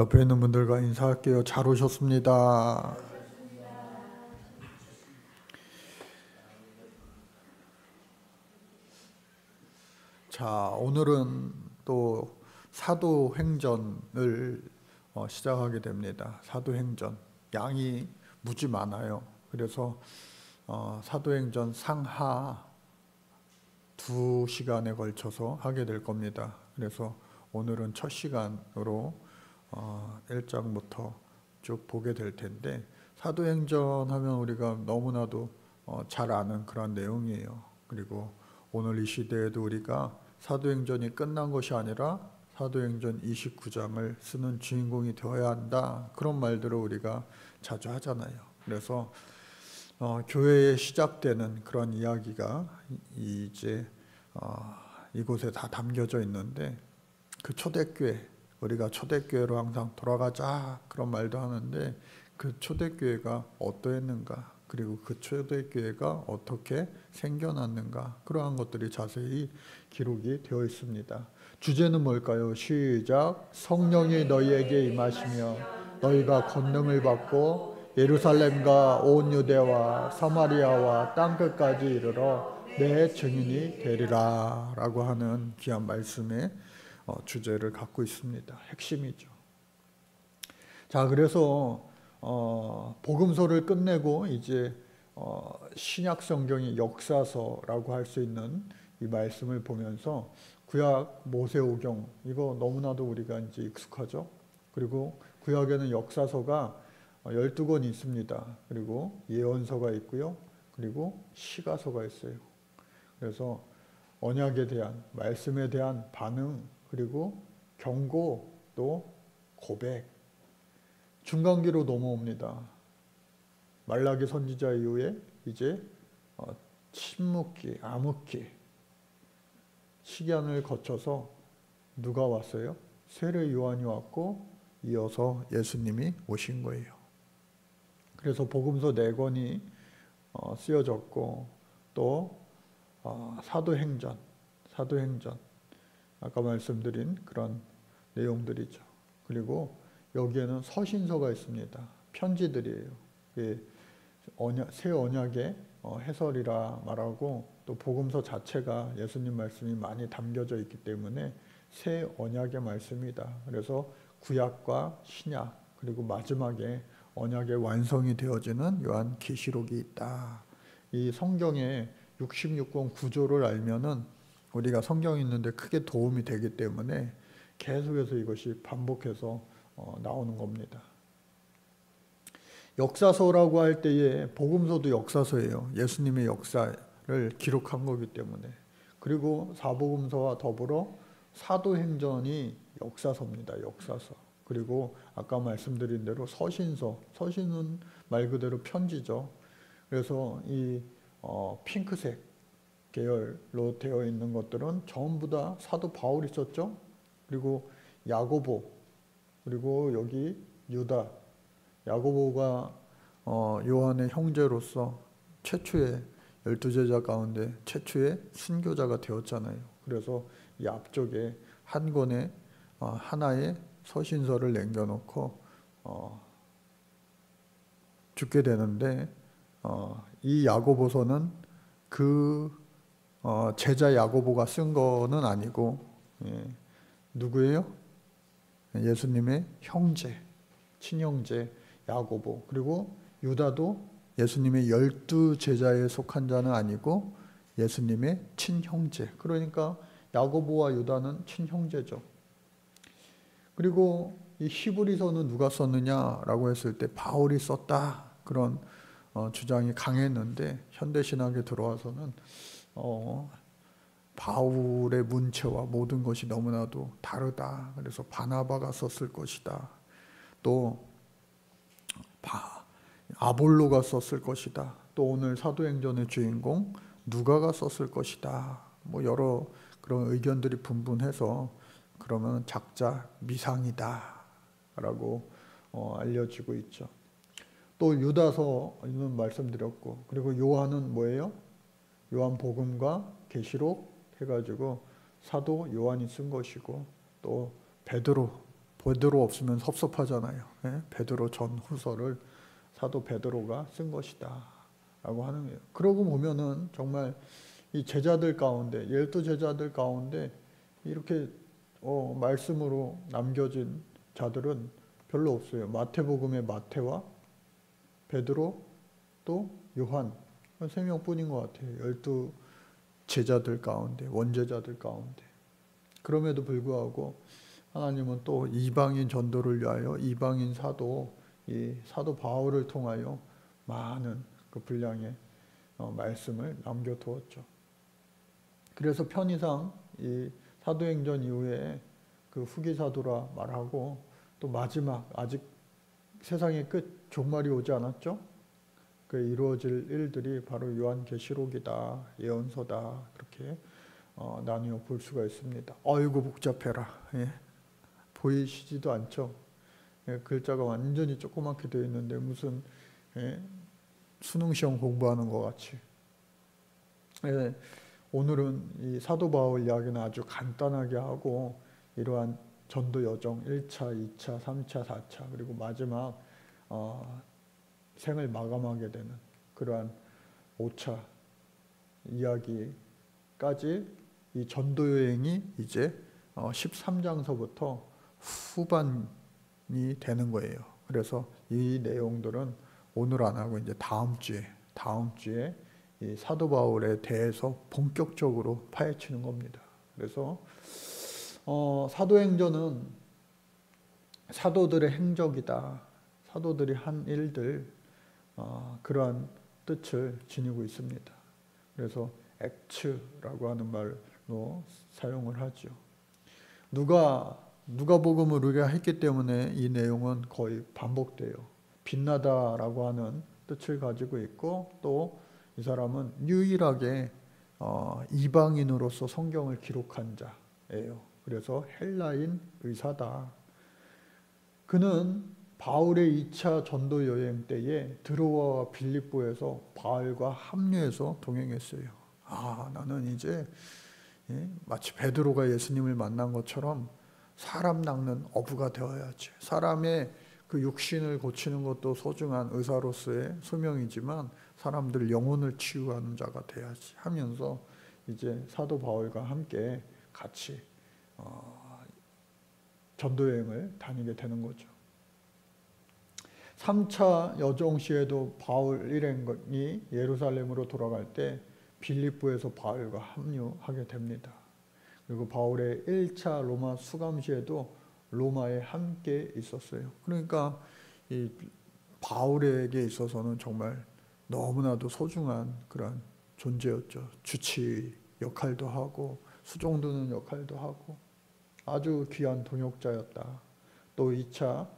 옆에 있는 분들과 인사할게요. 잘 오셨습니다. 자, 오늘은 또 사도행전을 시작하게 됩니다. 사도행전. 양이 무지 많아요. 그래서 사도행전 상하 2시간에 걸쳐서 하게 될 겁니다. 그래서 오늘은 첫 시간으로 1장부터 쭉 보게 될 텐데, 사도행전 하면 우리가 너무나도 잘 아는 그런 내용이에요. 그리고 오늘 이 시대에도 우리가 사도행전이 끝난 것이 아니라 사도행전 29장을 쓰는 주인공이 되어야 한다, 그런 말들을 우리가 자주 하잖아요. 그래서 교회에 시작되는 그런 이야기가 이제 이곳에 다 담겨져 있는데, 그 초대교회, 우리가 초대교회로 항상 돌아가자 그런 말도 하는데, 그 초대교회가 어떠했는가, 그리고 그 초대교회가 어떻게 생겨났는가, 그러한 것들이 자세히 기록이 되어 있습니다. 주제는 뭘까요? 시작. 성령이 너희에게 임하시며 너희가 권능을 받고 예루살렘과 온 유대와 사마리아와 땅끝까지 이르러 내 증인이 되리라 라고 하는 귀한 말씀의 주제를 갖고 있습니다. 핵심이죠. 자, 그래서 복음서를 끝내고 이제 신약 성경의 역사서라고 할 수 있는 이 말씀을 보면서 구약 모세오경, 이거 너무나도 우리가 이제 익숙하죠. 그리고 구약에는 역사서가 12권이 있습니다. 그리고 예언서가 있고요. 그리고 시가서가 있어요. 그래서 언약에 대한, 말씀에 대한 반응, 그리고 경고, 또 고백, 중간기로 넘어옵니다. 말라기 선지자 이후에 이제 침묵기, 암흑기 시간을 거쳐서 누가 왔어요? 세례 요한이 왔고 이어서 예수님이 오신 거예요. 그래서 복음서 4권이 쓰여졌고, 또 사도행전, 아까 말씀드린 그런 내용들이죠. 그리고 여기에는 서신서가 있습니다. 편지들이에요. 새 언약의 해설이라 말하고, 또 복음서 자체가 예수님 말씀이 많이 담겨져 있기 때문에 새 언약의 말씀이다. 그래서 구약과 신약, 그리고 마지막에 언약의 완성이 되어지는 요한계시록이 있다. 이 성경의 66권 구조를 알면은 우리가 성경이 있는데 크게 도움이 되기 때문에 계속해서 이것이 반복해서 나오는 겁니다. 역사서라고 할 때에 복음서도 역사서예요. 예수님의 역사를 기록한 거기 때문에. 그리고 사복음서와 더불어 사도행전이 역사서입니다. 역사서. 그리고 아까 말씀드린 대로 서신은 말 그대로 편지죠. 그래서 이 핑크색 계열로 되어 있는 것들은 전부 다 사도 바울이 썼죠. 그리고 야고보, 그리고 여기 유다, 야고보가 요한의 형제로서 최초의 12제자 가운데 최초의 순교자가 되었잖아요. 그래서 이 앞쪽에 한 권의 하나의 서신서를 남겨놓고 죽게 되는데, 이 야고보서는 그 제자 야고보가 쓴 거는 아니고, 누구예요? 예수님의 형제, 친형제 야고보. 그리고 유다도 예수님의 12제자에 속한 자는 아니고 예수님의 친형제. 그러니까 야고보와 유다는 친형제죠. 그리고 이 히브리서는 누가 썼느냐라고 했을 때 바울이 썼다, 그런 주장이 강했는데, 현대신학에 들어와서는 바울의 문체와 모든 것이 너무나도 다르다. 그래서 바나바가 썼을 것이다. 또 아볼로가 썼을 것이다. 또 오늘 사도행전의 주인공 누가가 썼을 것이다. 뭐 여러 그런 의견들이 분분해서 그러면 작자 미상이다 라고 알려지고 있죠. 또 유다서는 말씀드렸고, 그리고 요한은 뭐예요? 요한복음과 계시록 해가지고 사도 요한이 쓴 것이고, 또 베드로 없으면 섭섭하잖아요. 예? 베드로 전후서를 사도 베드로가 쓴 것이다 라고 하는 거예요. 그러고 보면은 정말 이 제자들 가운데 12제자들 가운데 이렇게 말씀으로 남겨진 자들은 별로 없어요. 마태복음의 마태와 베드로 또 요한 3명뿐인 것 같아요. 12제자들 가운데, 원제자들 가운데. 그럼에도 불구하고 하나님은 또 이방인 전도를 위하여 이방인 사도, 이 사도 바울을 통하여 많은 그 분량의 말씀을 남겨두었죠. 그래서 편의상 이 사도행전 이후에 그 후기 사도라 말하고 또 마지막 아직 세상의 끝 종말이 오지 않았죠? 그 이루어질 일들이 바로 요한계시록이다, 예언서다 그렇게 나누어 볼 수가 있습니다. 어이구 복잡해라. 예. 보이시지도 않죠? 예, 글자가 완전히 조그맣게 되어 있는데 무슨 수능시험 공부하는 것 같이. 예, 오늘은 이 사도 바울 이야기는 아주 간단하게 하고 이러한 전도 여정 1차, 2차, 3차, 4차 그리고 마지막 생을 마감하게 되는 그러한 5차 이야기까지 이 전도 여행이 이제 13장서부터 후반이 되는 거예요. 그래서 이 내용들은 오늘 안 하고 이제 다음 주에 이 사도 바울에 대해서 본격적으로 파헤치는 겁니다. 그래서 사도행전은 사도들의 행적이다. 사도들이 한 일들 그러한 뜻을 지니고 있습니다. 그래서 액츠라고 하는 말로 사용을 하죠. 누가복음을 우리가 했기 때문에 이 내용은 거의 반복돼요. 빛나다라고 하는 뜻을 가지고 있고 또 이 사람은 유일하게 이방인으로서 성경을 기록한 자예요. 그래서 헬라인 의사다. 그는 바울의 2차 전도 여행 때에 드로아와 빌립보에서 바울과 합류해서 동행했어요. 나는 이제 마치 베드로가 예수님을 만난 것처럼 사람 낚는 어부가 되어야지. 사람의 그 육신을 고치는 것도 소중한 의사로서의 소명이지만 사람들 영혼을 치유하는 자가 돼야지 하면서 이제 사도 바울과 함께 같이 전도 여행을 다니게 되는 거죠. 3차 여정 시에도 바울 일행이 예루살렘으로 돌아갈 때 빌립보에서 바울과 합류하게 됩니다. 그리고 바울의 1차 로마 수감 시에도 로마에 함께 있었어요. 그러니까 이 바울에게 있어서는 정말 너무나도 소중한 그런 존재였죠. 주치 역할도 하고 수종 드는 역할도 하고 아주 귀한 동역자였다. 또 2차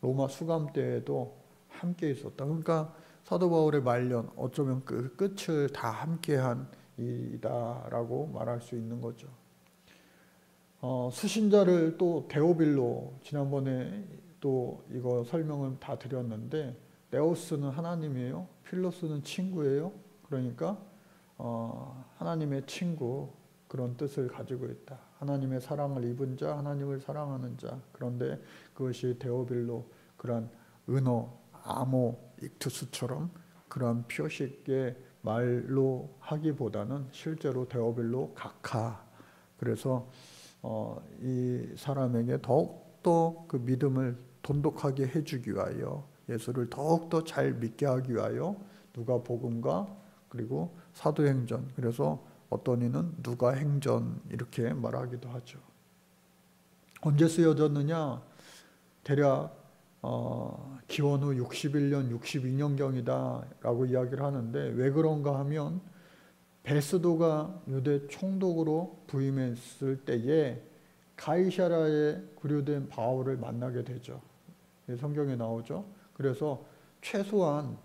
로마 수감 때에도 함께 있었다. 그러니까 사도 바울의 말년 어쩌면 그 끝을 다 함께한 이다라고 말할 수 있는 거죠. 수신자를 또 데오빌로 지난번에 또 이거 설명을 다 드렸는데 데오스는 하나님이에요. 필로스는 친구예요. 그러니까 하나님의 친구 그런 뜻을 가지고 있다. 하나님의 사랑을 입은 자, 하나님을 사랑하는 자. 그런데 그것이 데오빌로 그런 은어, 아모, 익투스처럼 그런 표식의 말로 하기보다는 실제로 데오빌로 각하. 그래서 이 사람에게 더욱더 그 믿음을 돈독하게 해주기 위하여 예수를 더욱더 잘 믿게 하기 위하여 누가복음과 그리고 사도행전 그래서 어떤 이는 누가행전 이렇게 말하기도 하죠. 언제 쓰여졌느냐? 대략 기원 후 61년, 62년경이다 라고 이야기를 하는데 왜 그런가 하면 베스도가 유대 총독으로 부임했을 때에 가이사랴에 구류된 바울을 만나게 되죠. 성경에 나오죠. 그래서 최소한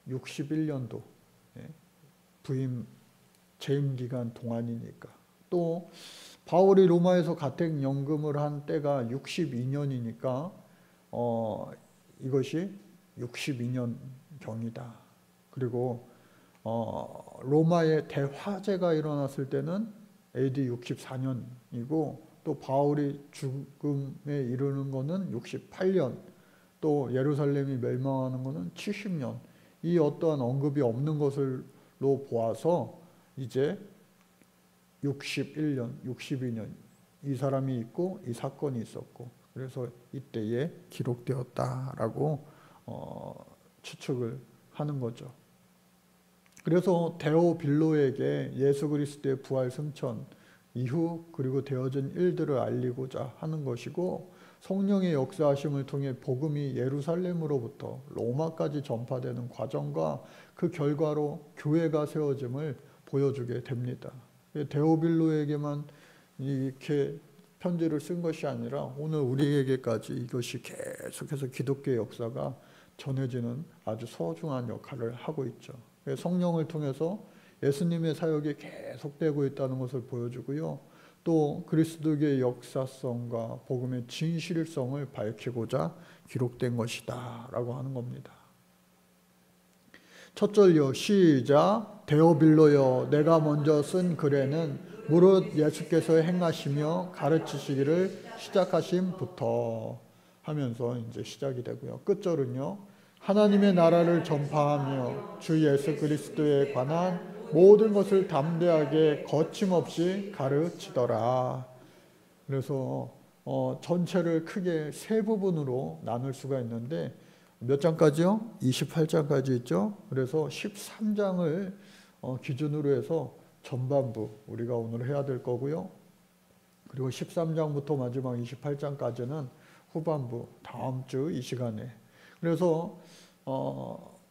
61년도 부임 재임 기간 동안이니까 또 바울이 로마에서 가택 연금을 한 때가 62년이니까 이것이 62년 경이다. 그리고 로마의 대화재가 일어났을 때는 AD 64년이고 또 또 바울이 죽음에 이르는 거는 68년, 또 예루살렘이 멸망하는 거는 70년. 이 어떠한 언급이 없는 것으로 보아서 이제 61년, 62년 이 사람이 있고 이 사건이 있었고, 그래서 이때에 기록되었다라고 추측을 하는 거죠. 그래서 데오빌로에게 예수 그리스도의 부활 승천 이후 그리고 되어진 일들을 알리고자 하는 것이고, 성령의 역사하심을 통해 복음이 예루살렘으로부터 로마까지 전파되는 과정과 그 결과로 교회가 세워짐을 보여주게 됩니다. 데오빌로에게만 이렇게 편지를 쓴 것이 아니라 오늘 우리에게까지 이것이 계속해서 기독교의 역사가 전해지는 아주 소중한 역할을 하고 있죠. 성령을 통해서 예수님의 사역이 계속되고 있다는 것을 보여주고요. 또 그리스도의 역사성과 복음의 진실성을 밝히고자 기록된 것이다 라고 하는 겁니다. 첫 절요 시작. 데오빌로여 내가 먼저 쓴 글에는 무릇 예수께서 행하시며 가르치시기를 시작하심부터 하면서 이제 시작이 되고요. 끝절은요. 하나님의 나라를 전파하며 주 예수 그리스도에 관한 모든 것을 담대하게 거침없이 가르치더라. 그래서 전체를 크게 세 부분으로 나눌 수가 있는데 몇 장까지요? 28장까지 있죠. 그래서 13장을 기준으로 해서 전반부 우리가 오늘 해야 될 거고요. 그리고 13장부터 마지막 28장까지는 후반부 다음 주 이 시간에. 그래서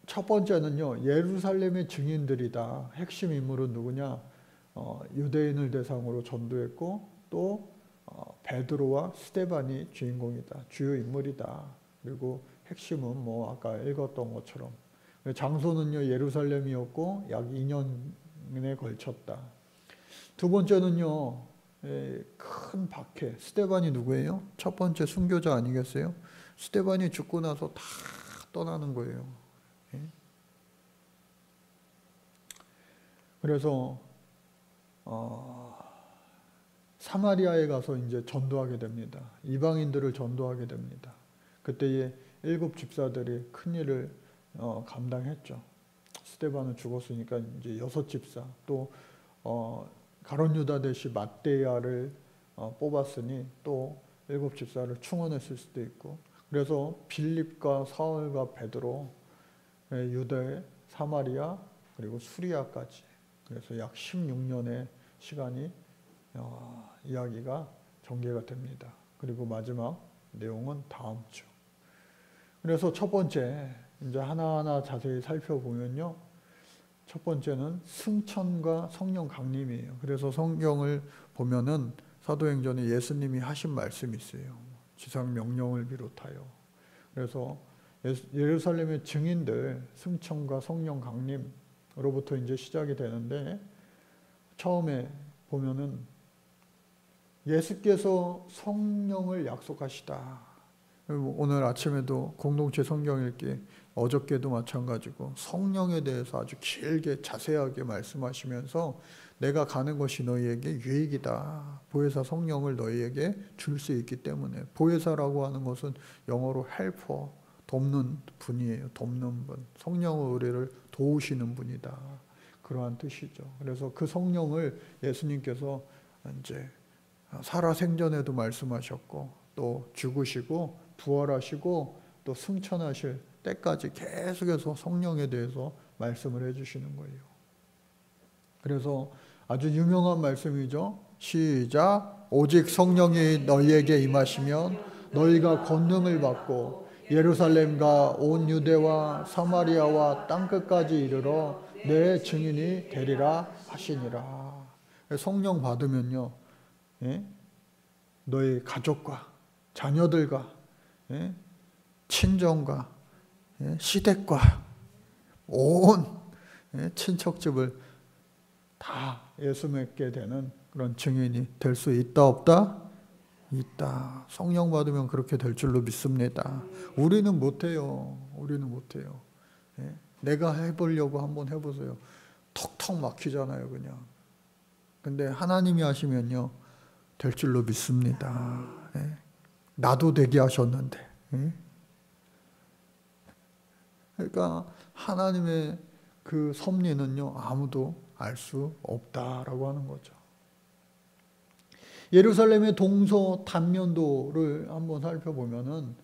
첫 번째는요. 예루살렘의 증인들이다. 핵심 인물은 누구냐? 유대인을 대상으로 전도했고 또 베드로와 스데반이 주인공이다. 주요 인물이다. 그리고 핵심은 뭐 아까 읽었던 것처럼 장소는요. 예루살렘이었고 약 2년에 걸쳤다. 두 번째는요. 큰 박해. 스데반이 누구예요? 첫 번째 순교자 아니겠어요? 스데반이 죽고 나서 다 떠나는 거예요. 그래서 사마리아에 가서 이제 전도하게 됩니다. 이방인들을 전도하게 됩니다. 그때에 7 집사들이 큰 일을 감당했죠. 스데반은 죽었으니까 이제 6 집사, 또 가룟 유다 대시 mat대야를 뽑았으니 또 7 집사를 충원했을 수도 있고, 그래서 빌립과 사울과 베드로, 유대, 사마리아, 그리고 수리아까지, 그래서 약 16년의 시간이 이야기가 전개가 됩니다. 그리고 마지막 내용은 다음 주. 그래서 첫 번째 이제 하나하나 자세히 살펴보면요. 첫 번째는 승천과 성령 강림이에요. 그래서 성경을 보면은 사도행전에 예수님이 하신 말씀이 있어요. 지상 명령을 비롯하여. 그래서 예루살렘의 증인들 승천과 성령 강림으로부터 이제 시작이 되는데, 처음에 보면은 예수께서 성령을 약속하시다. 오늘 아침에도 공동체 성경 읽기, 어저께도 마찬가지고 성령에 대해서 아주 길게 자세하게 말씀하시면서 내가 가는 것이 너희에게 유익이다. 보혜사 성령을 너희에게 줄 수 있기 때문에. 보혜사라고 하는 것은 영어로 헬퍼, 돕는 분이에요. 돕는 분. 성령은 우리를 도우시는 분이다. 그러한 뜻이죠. 그래서 그 성령을 예수님께서 이제 살아생전에도 말씀하셨고, 또 죽으시고 부활하시고 또 승천하실 때까지 계속해서 성령에 대해서 말씀을 해주시는 거예요. 그래서 아주 유명한 말씀이죠. 시작. 오직 성령이 너희에게 임하시면 너희가 권능을 받고 예루살렘과 온 유대와 사마리아와 땅끝까지 이르러 내 증인이 되리라 하시니라. 성령 받으면요, 너희 가족과 자녀들과 친정과 시댁과 온 친척집을 다 예수 믿게 되는 그런 증인이 될 수 있다 없다? 있다. 성령 받으면 그렇게 될 줄로 믿습니다. 우리는 못해요. 우리는 못해요. 내가 해보려고 한번 해보세요. 턱턱 막히잖아요, 그냥. 근데 하나님이 하시면요, 될 줄로 믿습니다. 나도 되게 하셨는데. 그러니까 하나님의 그 섭리는요, 아무도 알 수 없다라고 하는 거죠. 예루살렘의 동서 단면도를 한번 살펴보면은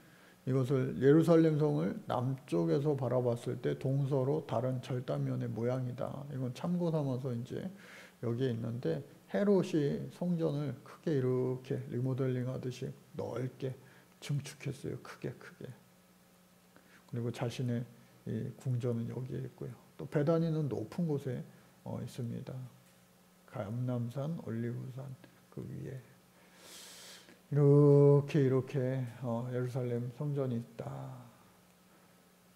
이것을 예루살렘 성을 남쪽에서 바라봤을 때 동서로 다른 절단면의 모양이다. 이건 참고 삼아서 이제 여기에 있는데, 헤롯이 성전을 크게 이렇게 리모델링 하듯이 넓게 증축했어요. 크게. 그리고 자신의 이 궁전은 여기에 있고요. 또 베다니는 높은 곳에 있습니다. 감람산, 올리브산 그 위에 이렇게 예루살렘 성전이 있다.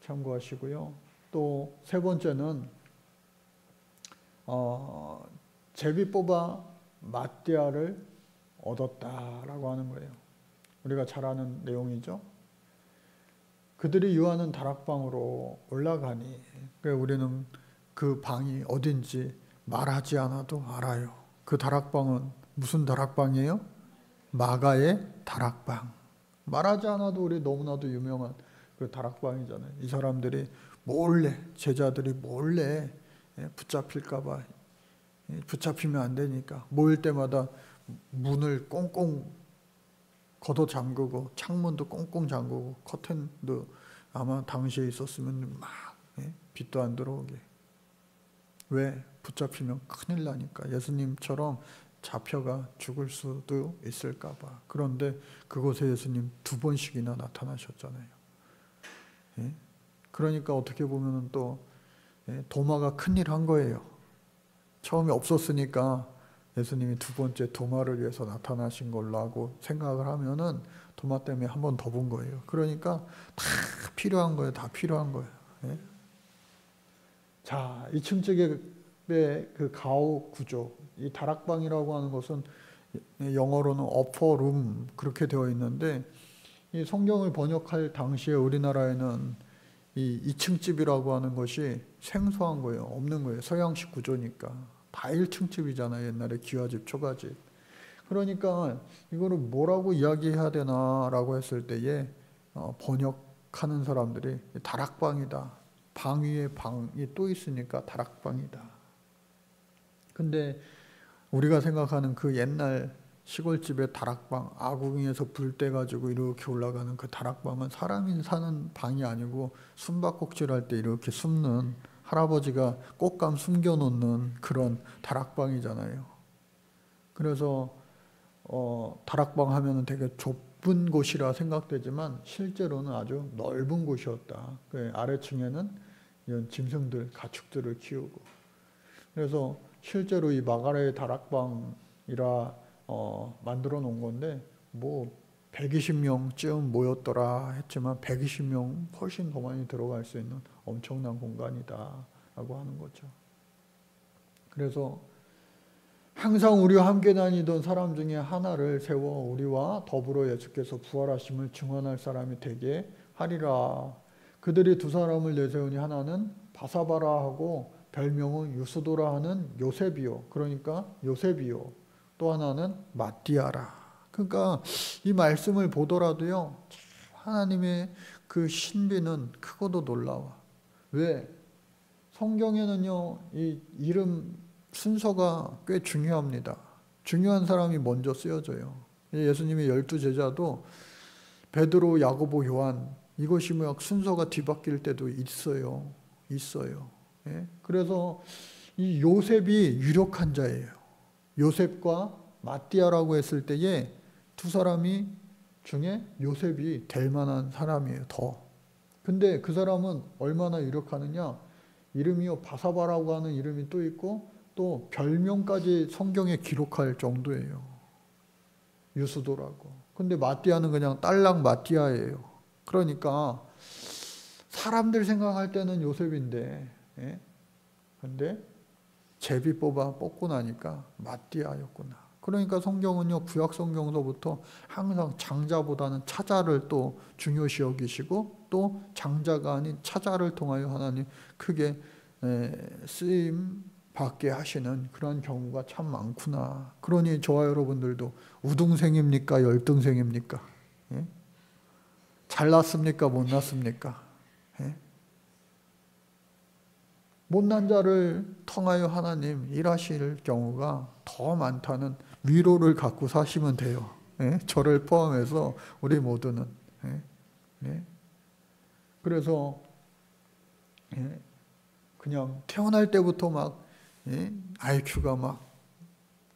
참고하시고요. 또 세 번째는 제비 뽑아 마띠아를 얻었다라고 하는 거예요. 우리가 잘 아는 내용이죠. 그들이 유하는 다락방으로 올라가니, 우리는 그 방이 어딘지 말하지 않아도 알아요. 그 다락방은 무슨 다락방이에요? 마가의 다락방. 말하지 않아도 우리 너무나도 유명한 그 다락방이잖아요. 이 사람들이 몰래, 제자들이 몰래 붙잡힐까봐, 붙잡히면 안 되니까 모일 때마다 문을 꽁꽁 걷어 잠그고 창문도 꽁꽁 잠그고 커튼도 아마 당시에 있었으면 막 빛도 안 들어오게. 왜? 붙잡히면 큰일 나니까. 예수님처럼 잡혀가 죽을 수도 있을까 봐. 그런데 그곳에 예수님 2번씩이나 나타나셨잖아요. 그러니까 어떻게 보면 또 도마가 큰일 한 거예요. 처음에 없었으니까 예수님이 2번째 도마를 위해서 나타나신 걸로 하고 생각을 하면은 도마 때문에 한 번 더 본 거예요. 그러니까 다 필요한 거예요. 다 필요한 거예요. 자, 2층 쪽의 그 가옥 구조, 이 다락방이라고 하는 것은 영어로는 upper room 그렇게 되어 있는데, 이 성경을 번역할 당시에 우리나라에는 이 2층 집이라고 하는 것이 생소한 거예요. 없는 거예요. 서양식 구조니까. 다 1층 집이잖아요. 옛날에 기와집, 초가집. 그러니까 이거를 뭐라고 이야기해야 되나라고 했을 때에 번역하는 사람들이 다락방이다. 방 위에 방이 또 있으니까 다락방이다. 근데 우리가 생각하는 그 옛날 시골집의 다락방, 아궁이에서 불 떼가지고 이렇게 올라가는 그 다락방은 사람이 사는 방이 아니고 숨바꼭질할 때 이렇게 숨는, 할아버지가 꽃감 숨겨놓는 그런 다락방이잖아요. 그래서 다락방 하면 되게 좁은 곳이라 생각되지만 실제로는 아주 넓은 곳이었다. 그 아래층에는 이런 짐승들, 가축들을 키우고. 그래서 실제로 이 마가레의 다락방이라 만들어 놓은 건데, 뭐 120명쯤 모였더라 했지만 120명 훨씬 더 많이 들어갈 수 있는 엄청난 공간이다 라고 하는 거죠. 그래서 항상 우리와 함께 다니던 사람 중에 하나를 세워 우리와 더불어 예수께서 부활하심을 증언할 사람이 되게 하리라. 그들이 2사람을 내세우니 하나는 바사바라 하고 별명은 유스도라 하는 요셉이요. 그러니까 요셉이요. 또 하나는 마띠아라. 그러니까 이 말씀을 보더라도요, 하나님의 그 신비는 크고도 놀라워. 왜? 성경에는요, 이 이름 순서가 꽤 중요합니다. 중요한 사람이 먼저 쓰여져요. 예수님의 12제자도 베드로, 야고보, 요한, 이것이 막 순서가 뒤바뀔 때도 있어요. 그래서 이 요셉이 유력한 자예요. 요셉과 마띠아라고 했을 때에 2사람이 중에 요셉이 될 만한 사람이에요. 더. 근데 그 사람은 얼마나 유력하느냐? 이름이요, 바사바라고 하는 이름이 또 있고 또 별명까지 성경에 기록할 정도예요. 유스도라고. 근데 마띠아는 그냥 딸랑 마띠아예요. 그러니까 사람들 생각할 때는 요셉인데, 근데 제비 뽑고 나니까 마띠아였구나. 그러니까 성경은요, 구약 성경서부터 항상 장자보다는 차자를 또 중요시 여기시고, 또 장자가 아닌 차자를 통하여 하나님 크게 쓰임 받게 하시는 그런 경우가 참 많구나. 그러니 저와 여러분들도 우등생입니까? 열등생입니까? 예? 잘났습니까? 못났습니까? 예? 못난 자를 통하여 하나님 일하실 경우가 더 많다는 위로를 갖고 사시면 돼요. 예? 저를 포함해서 우리 모두는. 예? 예? 그래서 예? 그냥 태어날 때부터 막 예? IQ가 막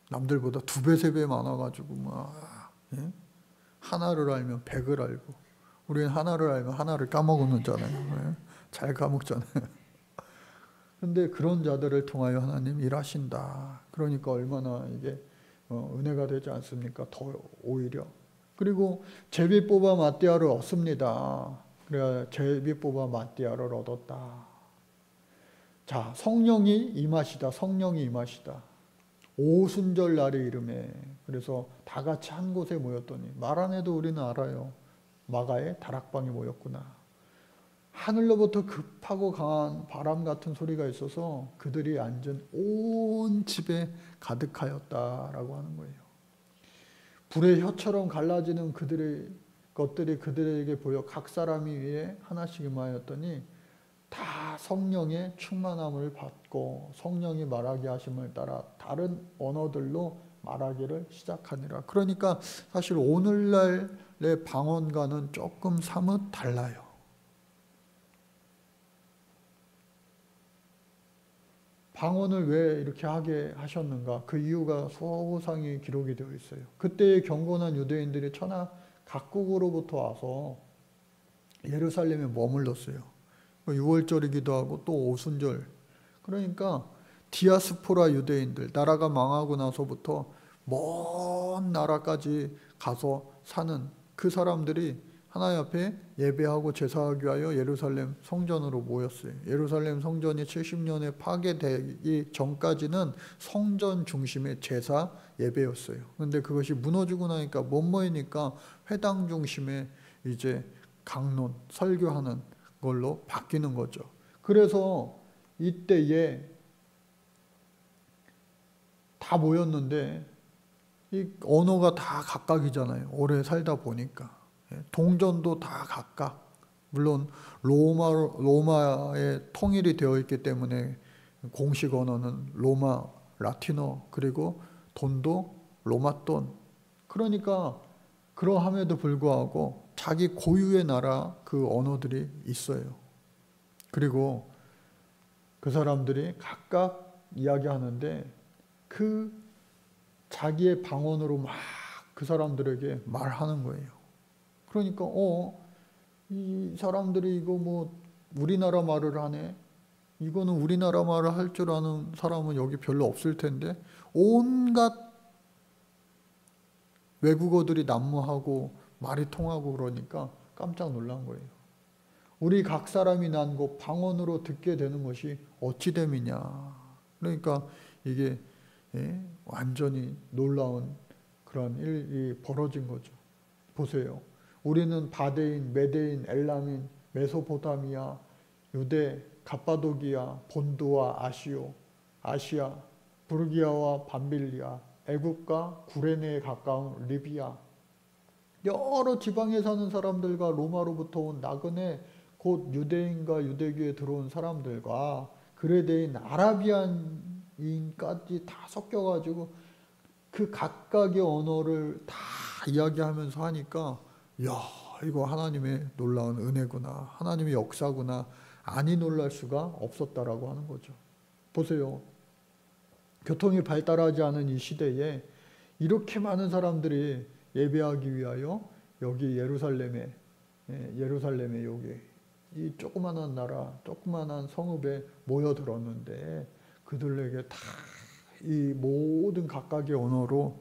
남들보다 2배, 3배 많아가지고 막 예? 하나를 알면 100을 알고 우리는 하나를 알면 하나를 까먹었잖아요. 예? 잘 까먹잖아요. 근데 그런 자들을 통하여 하나님 일하신다. 그러니까 얼마나 이게 은혜가 되지 않습니까? 더 오히려. 그리고 제비 뽑아 마띠아를 얻습니다. 그래야 제비 뽑아 마띠아를 얻었다. 자, 성령이 임하시다. 성령이 임하시다. 오순절 날의 이름에 그래서 다 같이 한 곳에 모였더니 말 안 해도 우리는 알아요. 마가의 다락방에 모였구나. 하늘로부터 급하고 강한 바람 같은 소리가 있어서 그들이 앉은 온 집에 가득하였다라고 하는 거예요. 불의 혀처럼 갈라지는 그들의 것들이 그들에게 보여 각 사람이 위에 하나씩 임하였더니 다 성령의 충만함을 받고 성령이 말하게 하심을 따라 다른 언어들로 말하기를 시작하니라. 그러니까 사실 오늘날의 방언과는 조금 사뭇 달라요. 방언을 왜 이렇게 하게 하셨는가? 그 이유가 소상히 기록이 되어 있어요. 그때의 경건한 유대인들이 천하 각국으로부터 와서 예루살렘에 머물렀어요. 6월절이기도 하고 또 오순절. 그러니까 디아스포라 유대인들, 나라가 망하고 나서부터 먼 나라까지 가서 사는 그 사람들이 하나님 앞에 예배하고 제사하기 위하여 예루살렘 성전으로 모였어요. 예루살렘 성전이 70년에 파괴되기 전까지는 성전 중심의 제사 예배였어요. 그런데 그것이 무너지고 나니까 못 모이니까 회당 중심의 이제 강론, 설교하는 걸로 바뀌는 거죠. 그래서 이때에 다 모였는데 이 언어가 다 각각이잖아요. 오래 살다 보니까. 동전도 다 각각. 물론 로마의 통일이 되어 있기 때문에 공식 언어는 로마, 라틴어, 그리고 돈도 로마 돈. 그러니까 그러함에도 불구하고 자기 고유의 나라 그 언어들이 있어요. 그리고 그 사람들이 각각 이야기하는데 그 자기의 방언으로 막 그 사람들에게 말하는 거예요. 그러니까 이 사람들이 이거 뭐 우리나라 말을 하네. 이거는 우리나라 말을 할 줄 아는 사람은 여기 별로 없을 텐데 온갖 외국어들이 난무하고 말이 통하고 그러니까 깜짝 놀란 거예요. 우리 각 사람이 난 곳 방언으로 듣게 되는 것이 어찌 됨이냐. 그러니까 이게 완전히 놀라운 그런 일이 벌어진 거죠. 보세요. 우리는 바데인, 메데인, 엘람인, 메소포타미아, 유대, 갑바도기아, 본도와 아시아, 부르기아와 밤빌리아, 애굽과 구레네에 가까운 리비아, 여러 지방에 사는 사람들과 로마로부터 온 나그네, 곧 유대인과 유대교에 들어온 사람들과 그레데인 아라비안인까지 다 섞여가지고 그 각각의 언어를 다 이야기하면서 하니까 야, 이거 하나님의 놀라운 은혜구나. 하나님의 역사구나. 아니 놀랄 수가 없었다라고 하는 거죠. 보세요. 교통이 발달하지 않은 이 시대에 이렇게 많은 사람들이 예배하기 위하여 여기 예루살렘에 여기 이 조그만한 나라, 조그만한 성읍에 모여들었는데 그들에게 다 이 모든 각각의 언어로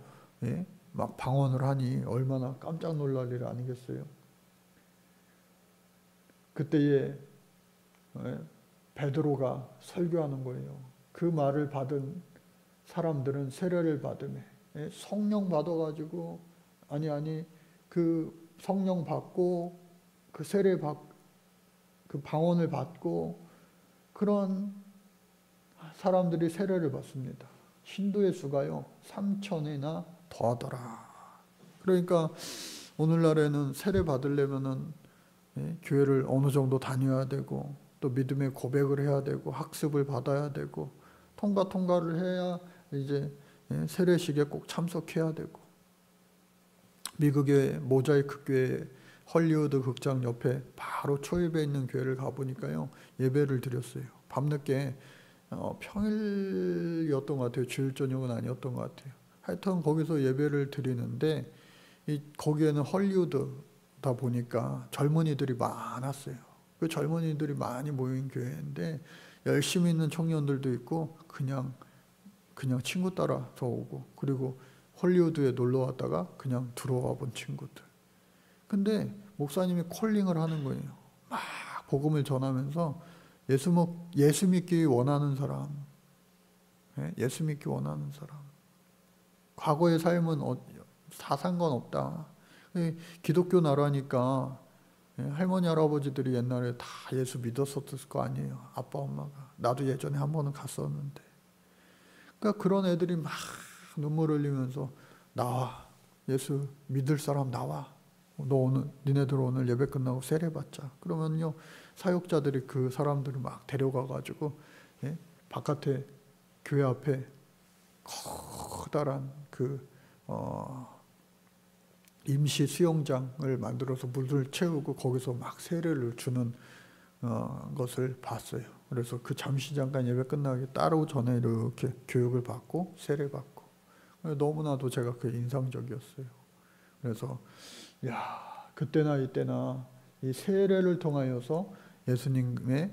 막 방언을 하니 얼마나 깜짝 놀랄 일 아니겠어요? 그때에 베드로가 설교하는 거예요. 그 말을 받은 사람들은 세례를 받으며 성령 받아가지고 그 성령 받고 그 그 방언을 받고 그런 사람들이 세례를 받습니다. 신도의 수가요 3,000이나 더하더라. 그러니까 오늘날에는 세례 받으려면은 교회를 어느 정도 다녀야 되고 또 믿음의 고백을 해야 되고 학습을 받아야 되고 통과를 해야 이제 세례식에 꼭 참석해야 되고, 미국의 모자이크 교회 헐리우드 극장 옆에 바로 초입에 있는 교회를 가보니까요 예배를 드렸어요. 밤늦게 평일이었던 것 같아요. 주일 저녁은 아니었던 것 같아요. 하여튼 거기서 예배를 드리는데 거기에는 헐리우드다 보니까 젊은이들이 많았어요. 그 젊은이들이 많이 모인 교회인데 열심히 있는 청년들도 있고 그냥 친구 따라서 오고, 그리고 헐리우드에 놀러 왔다가 그냥 들어와 본 친구들. 근데 목사님이 콜링을 하는 거예요. 막 복음을 전하면서 예수 믿기 원하는 사람, 예수 믿기 원하는 사람, 과거의 삶은 다 상관없다. 기독교 나라니까 할머니 할아버지들이 옛날에 다 예수 믿었었을 거 아니에요. 아빠 엄마가. 나도 예전에 한 번은 갔었는데. 그러니까 그런 애들이 막 눈물 흘리면서 나와, 예수 믿을 사람 나와, 니네들 오늘 예배 끝나고 세례 받자. 그러면요 사역자들이 그 사람들을 막 데려가 가지고 바깥에 교회 앞에 커다란 그 임시 수영장을 만들어서 물을 채우고 거기서 막 세례를 주는 것을 봤어요. 그래서 그 잠시 잠깐 예배 끝나기 따로 전에 이렇게 교육을 받고 세례 받고, 너무나도 제가 그 인상적이었어요. 그래서 그때나 이때나 이 세례를 통하여서 예수님의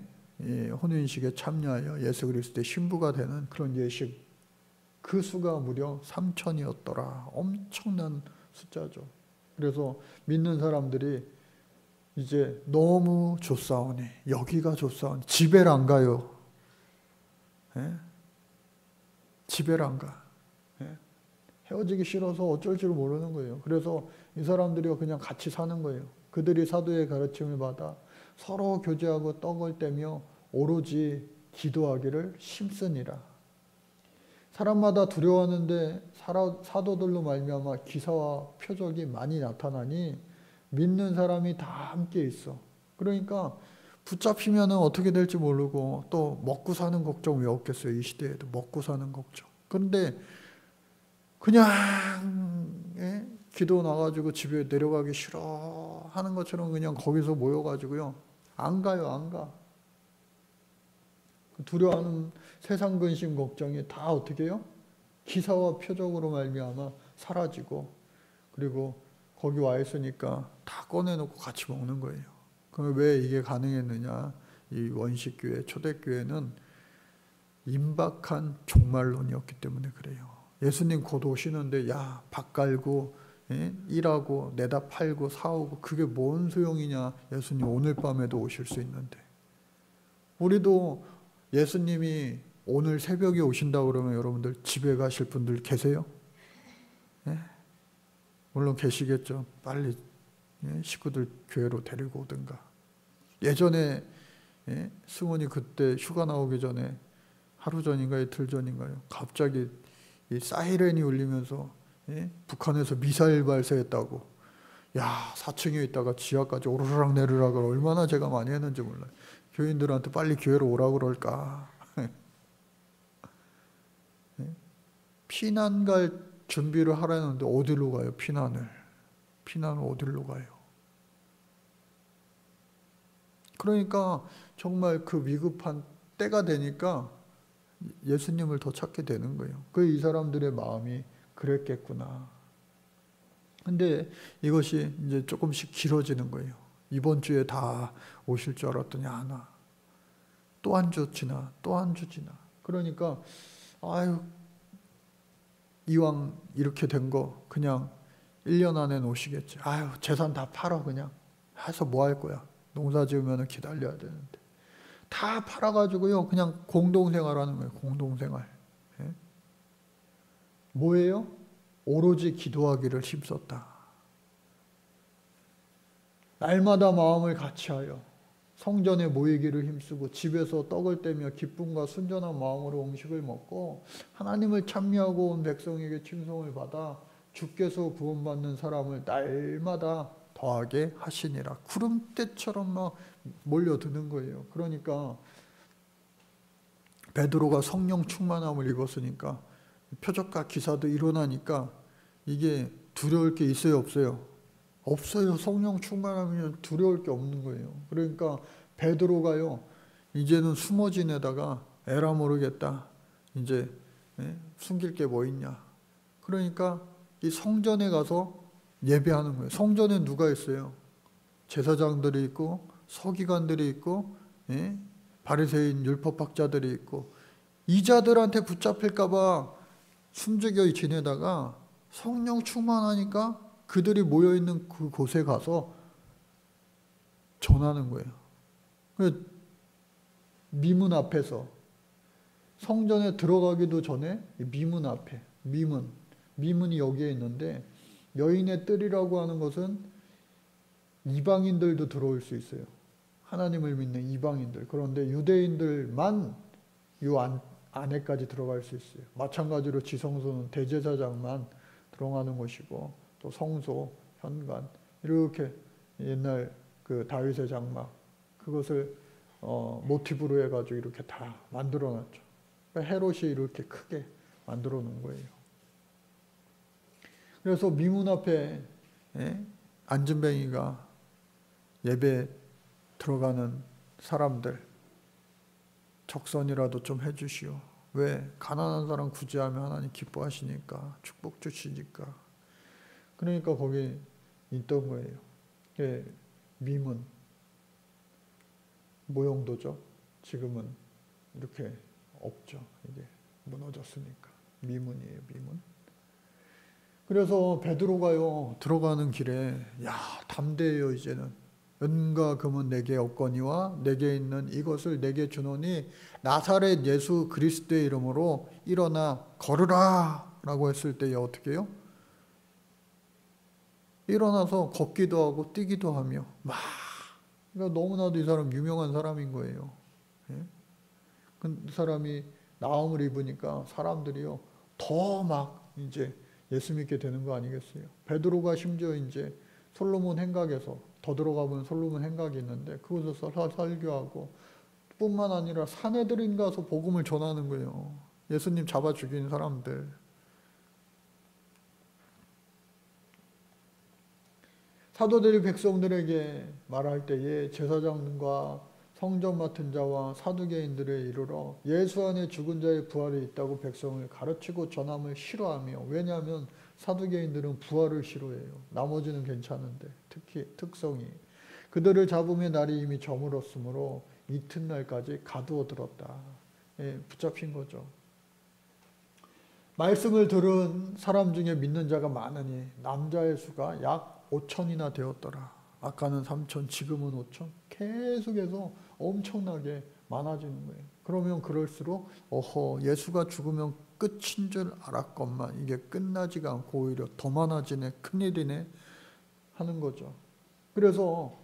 혼인식에 참여하여 예수 그리스도의 신부가 되는 그런 예식, 그 수가 무려 3,000이었더라. 엄청난 숫자죠. 그래서 믿는 사람들이 이제 너무 좋사오니, 여기가 좋사오니 집에를 안 가요. 집에를 안 가. 헤어지기 싫어서 어쩔 줄 모르는 거예요. 그래서 이 사람들이 그냥 같이 사는 거예요. 그들이 사도의 가르침을 받아 서로 교제하고 떡을 떼며 오로지 기도하기를 힘쓰니라. 사람마다 두려워하는데 사도들로 말미암아 기사와 표적이 많이 나타나니 믿는 사람이 다 함께 있어. 그러니까 붙잡히면 어떻게 될지 모르고 또 먹고 사는 걱정 왜 없겠어요. 이 시대에도 먹고 사는 걱정. 그런데 그냥 기도 나가지고 집에 내려가기 싫어 하는 것처럼 그냥 거기서 모여가지고요 안 가요. 안 가. 두려워하는 세상 근심 걱정이 다 어떻게 해요? 기사와 표적으로 말미암아 사라지고, 그리고 거기 와 있으니까 다 꺼내놓고 같이 먹는 거예요. 그럼 왜 이게 가능했느냐? 이 원식교회, 초대교회는 임박한 종말론이었기 때문에 그래요. 예수님 곧 오시는데 밥 갈고 일하고 내다 팔고 사오고 그게 뭔 소용이냐. 예수님 오늘 밤에도 오실 수 있는데. 우리도 예수님이 오늘 새벽에 오신다고 그러면 여러분들 집에 가실 분들 계세요? 물론 계시겠죠. 빨리 식구들 교회로 데리고 오든가. 예전에 승원이 그때 휴가 나오기 전에 하루 전인가 이틀 전인가요? 갑자기 이 사이렌이 울리면서 북한에서 미사일 발사했다고. 4층에 있다가 지하까지 오르락 내리락을 얼마나 제가 많이 했는지 몰라요. 교인들한테 빨리 교회로 오라고 그럴까. 피난 갈 준비를 하라는데 어디로 가요? 피난을 어디로 가요? 그러니까 정말 그 위급한 때가 되니까 예수님을 더 찾게 되는 거예요. 이 사람들의 마음이 그랬겠구나. 근데 이것이 이제 조금씩 길어지는 거예요. 이번 주에 다 오실 줄 알았더니 안 와. 또 한 주 지나, 또 한 주 지나. 그러니까 이왕 이렇게 된 거 그냥 1년 안에 오시겠지. 재산 다 팔아 그냥. 해서 뭐 할 거야. 농사 지으면 기다려야 되는데. 다 팔아가지고요 그냥 공동생활하는 거예요. 공동생활. 뭐예요? 오로지 기도하기를 힘썼다. 날마다 마음을 같이하여 성전에 모이기를 힘쓰고 집에서 떡을 떼며 기쁨과 순전한 마음으로 음식을 먹고 하나님을 찬미하고 온 백성에게 칭송을 받아 주께서 구원받는 사람을 날마다 더하게 하시니라. 구름대처럼 막 몰려드는 거예요. 그러니까 베드로가 성령 충만함을 입었으니까 표적과 기사도 일어나니까 이게 두려울 게 있어요, 없어요? 없어요. 성령 충만하면 두려울 게 없는 거예요. 그러니까 베드로가요, 이제는 숨어 지내다가 에라 모르겠다. 이제 숨길 게 뭐 있냐. 그러니까 이 성전에 가서 예배하는 거예요. 성전에 누가 있어요? 제사장들이 있고 서기관들이 있고 바리새인 율법학자들이 있고 이자들한테 붙잡힐까 봐 숨죽여 지내다가 성령 충만하니까 그들이 모여있는 그곳에 가서 전하는 거예요. 미문 앞에서 성전에 들어가기도 전에 미문 앞에 미문이 여기에 있는데 여인의 뜰이라고 하는 것은 이방인들도 들어올 수 있어요. 하나님을 믿는 이방인들. 그런데 유대인들만 이 안에까지 들어갈 수 있어요. 마찬가지로 지성소는 대제사장만 들어가는 것이고 또 성소, 현관 이렇게 옛날 그 다윗의 장막 그것을 모티브로 해가지고 이렇게 다 만들어놨죠. 그러니까 헤롯이 이렇게 크게 만들어 놓은 거예요. 그래서 미문 앞에 안진뱅이가 예배 들어가는 사람들 적선이라도 좀 해주시오. 왜? 가난한 사람 구제하면 하나님 기뻐하시니까 축복 주시니까. 그러니까 거기 있던 거예요. 미문 모형도죠. 지금은 이렇게 없죠. 이게 무너졌으니까. 미문이에요, 미문. 그래서 베드로가요 들어가는 길에 담대해요. 이제는 은과 금은 내게 없거니와 내게 있는 이것을 내게 주노니 나사렛 예수 그리스도의 이름으로 일어나 걸으라 라고 했을 때에 어떻게 해요? 일어나서 걷기도 하고 뛰기도 하며 그러니까 너무나도 이 사람 유명한 사람인 거예요. 그 사람이 나음을 입으니까 사람들이요 더 막 이제 예수 믿게 되는 거 아니겠어요? 베드로가 심지어 이제 솔로몬 행각에서 더 들어가면 솔로몬 행각이 있는데 그곳에서 설교하고 뿐만 아니라 사내들인 가서 복음을 전하는 거예요. 예수님 잡아 죽인 사람들. 사도들이 백성들에게 말할 때에 제사장과 성전 맡은 자와 사두개인들에 이르러 예수 안에 죽은 자의 부활이 있다고 백성을 가르치고 전함을 싫어하며 왜냐하면 사두개인들은 부활을 싫어해요. 나머지는 괜찮은데 특히 특성이 그들을 잡음의 날이 이미 저물었으므로 이튿날까지 가두어 들었다. 붙잡힌 거죠. 말씀을 들은 사람 중에 믿는 자가 많으니 남자의 수가 약 5천이나 되었더라. 아까는 3천, 지금은 5천. 계속해서 엄청나게 많아지는 거예요. 그러면 그럴수록 예수가 죽으면 끝인 줄 알았건만 이게 끝나지가 않고 오히려 더 많아지네, 큰일이네 하는 거죠. 그래서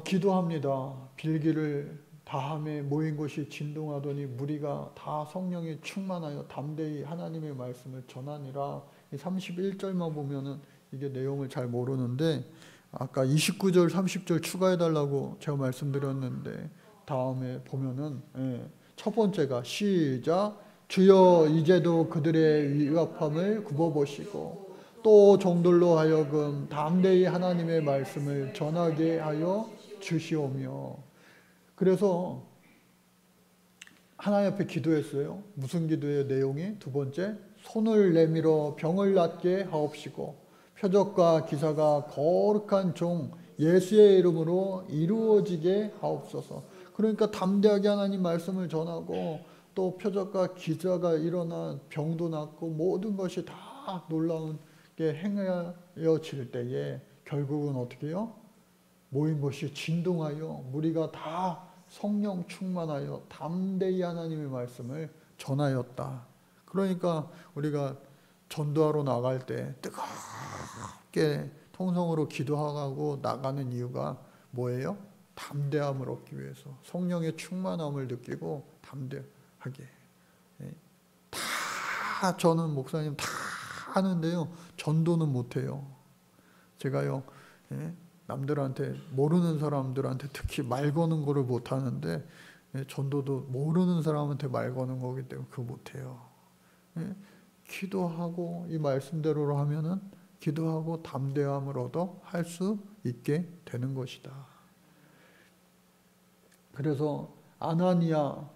기도합니다. 빌기를 다함에 모인 곳이 진동하더니 무리가 다 성령이 충만하여 담대히 하나님의 말씀을 전하니라. 31절만 보면은 이게 내용을 잘 모르는데 아까 29절 30절 추가해달라고 제가 말씀드렸는데 다음에 보면은 첫 번째가 시작 주여 이제도 그들의 위압함을 굽어보시고 또 종들로 하여금 담대히 하나님의 말씀을 전하게 하여 주시오며. 그래서 하나님 앞에 기도했어요. 무슨 기도의 내용이? 두 번째, 손을 내밀어 병을 낫게 하옵시고 표적과 기사가 거룩한 종 예수의 이름으로 이루어지게 하옵소서. 그러니까 담대하게 하나님 말씀을 전하고 또 표적과 기사가 일어나 병도 낫고 모든 것이 다 놀라운 게 행하여질 때에 결국은 어떻게 해요? 모인 것이 진동하여 무리가 다 성령 충만하여 담대히 하나님의 말씀을 전하였다. 그러니까 우리가 전도하러 나갈 때 뜨겁게 통성으로 기도하고 나가는 이유가 뭐예요? 담대함을 얻기 위해서 성령의 충만함을 느끼고 담대하게. 다 저는 목사님 다 하는데요. 전도는 못해요. 제가요. 남들한테 모르는 사람들한테 특히 말 거는 거를 못하는데 전도도 모르는 사람한테 말 거는 거기 때문에 그거 못해요. 기도하고 이 말씀대로 하면은 기도하고 담대함을 얻어 할 수 있게 되는 것이다. 그래서 아나니아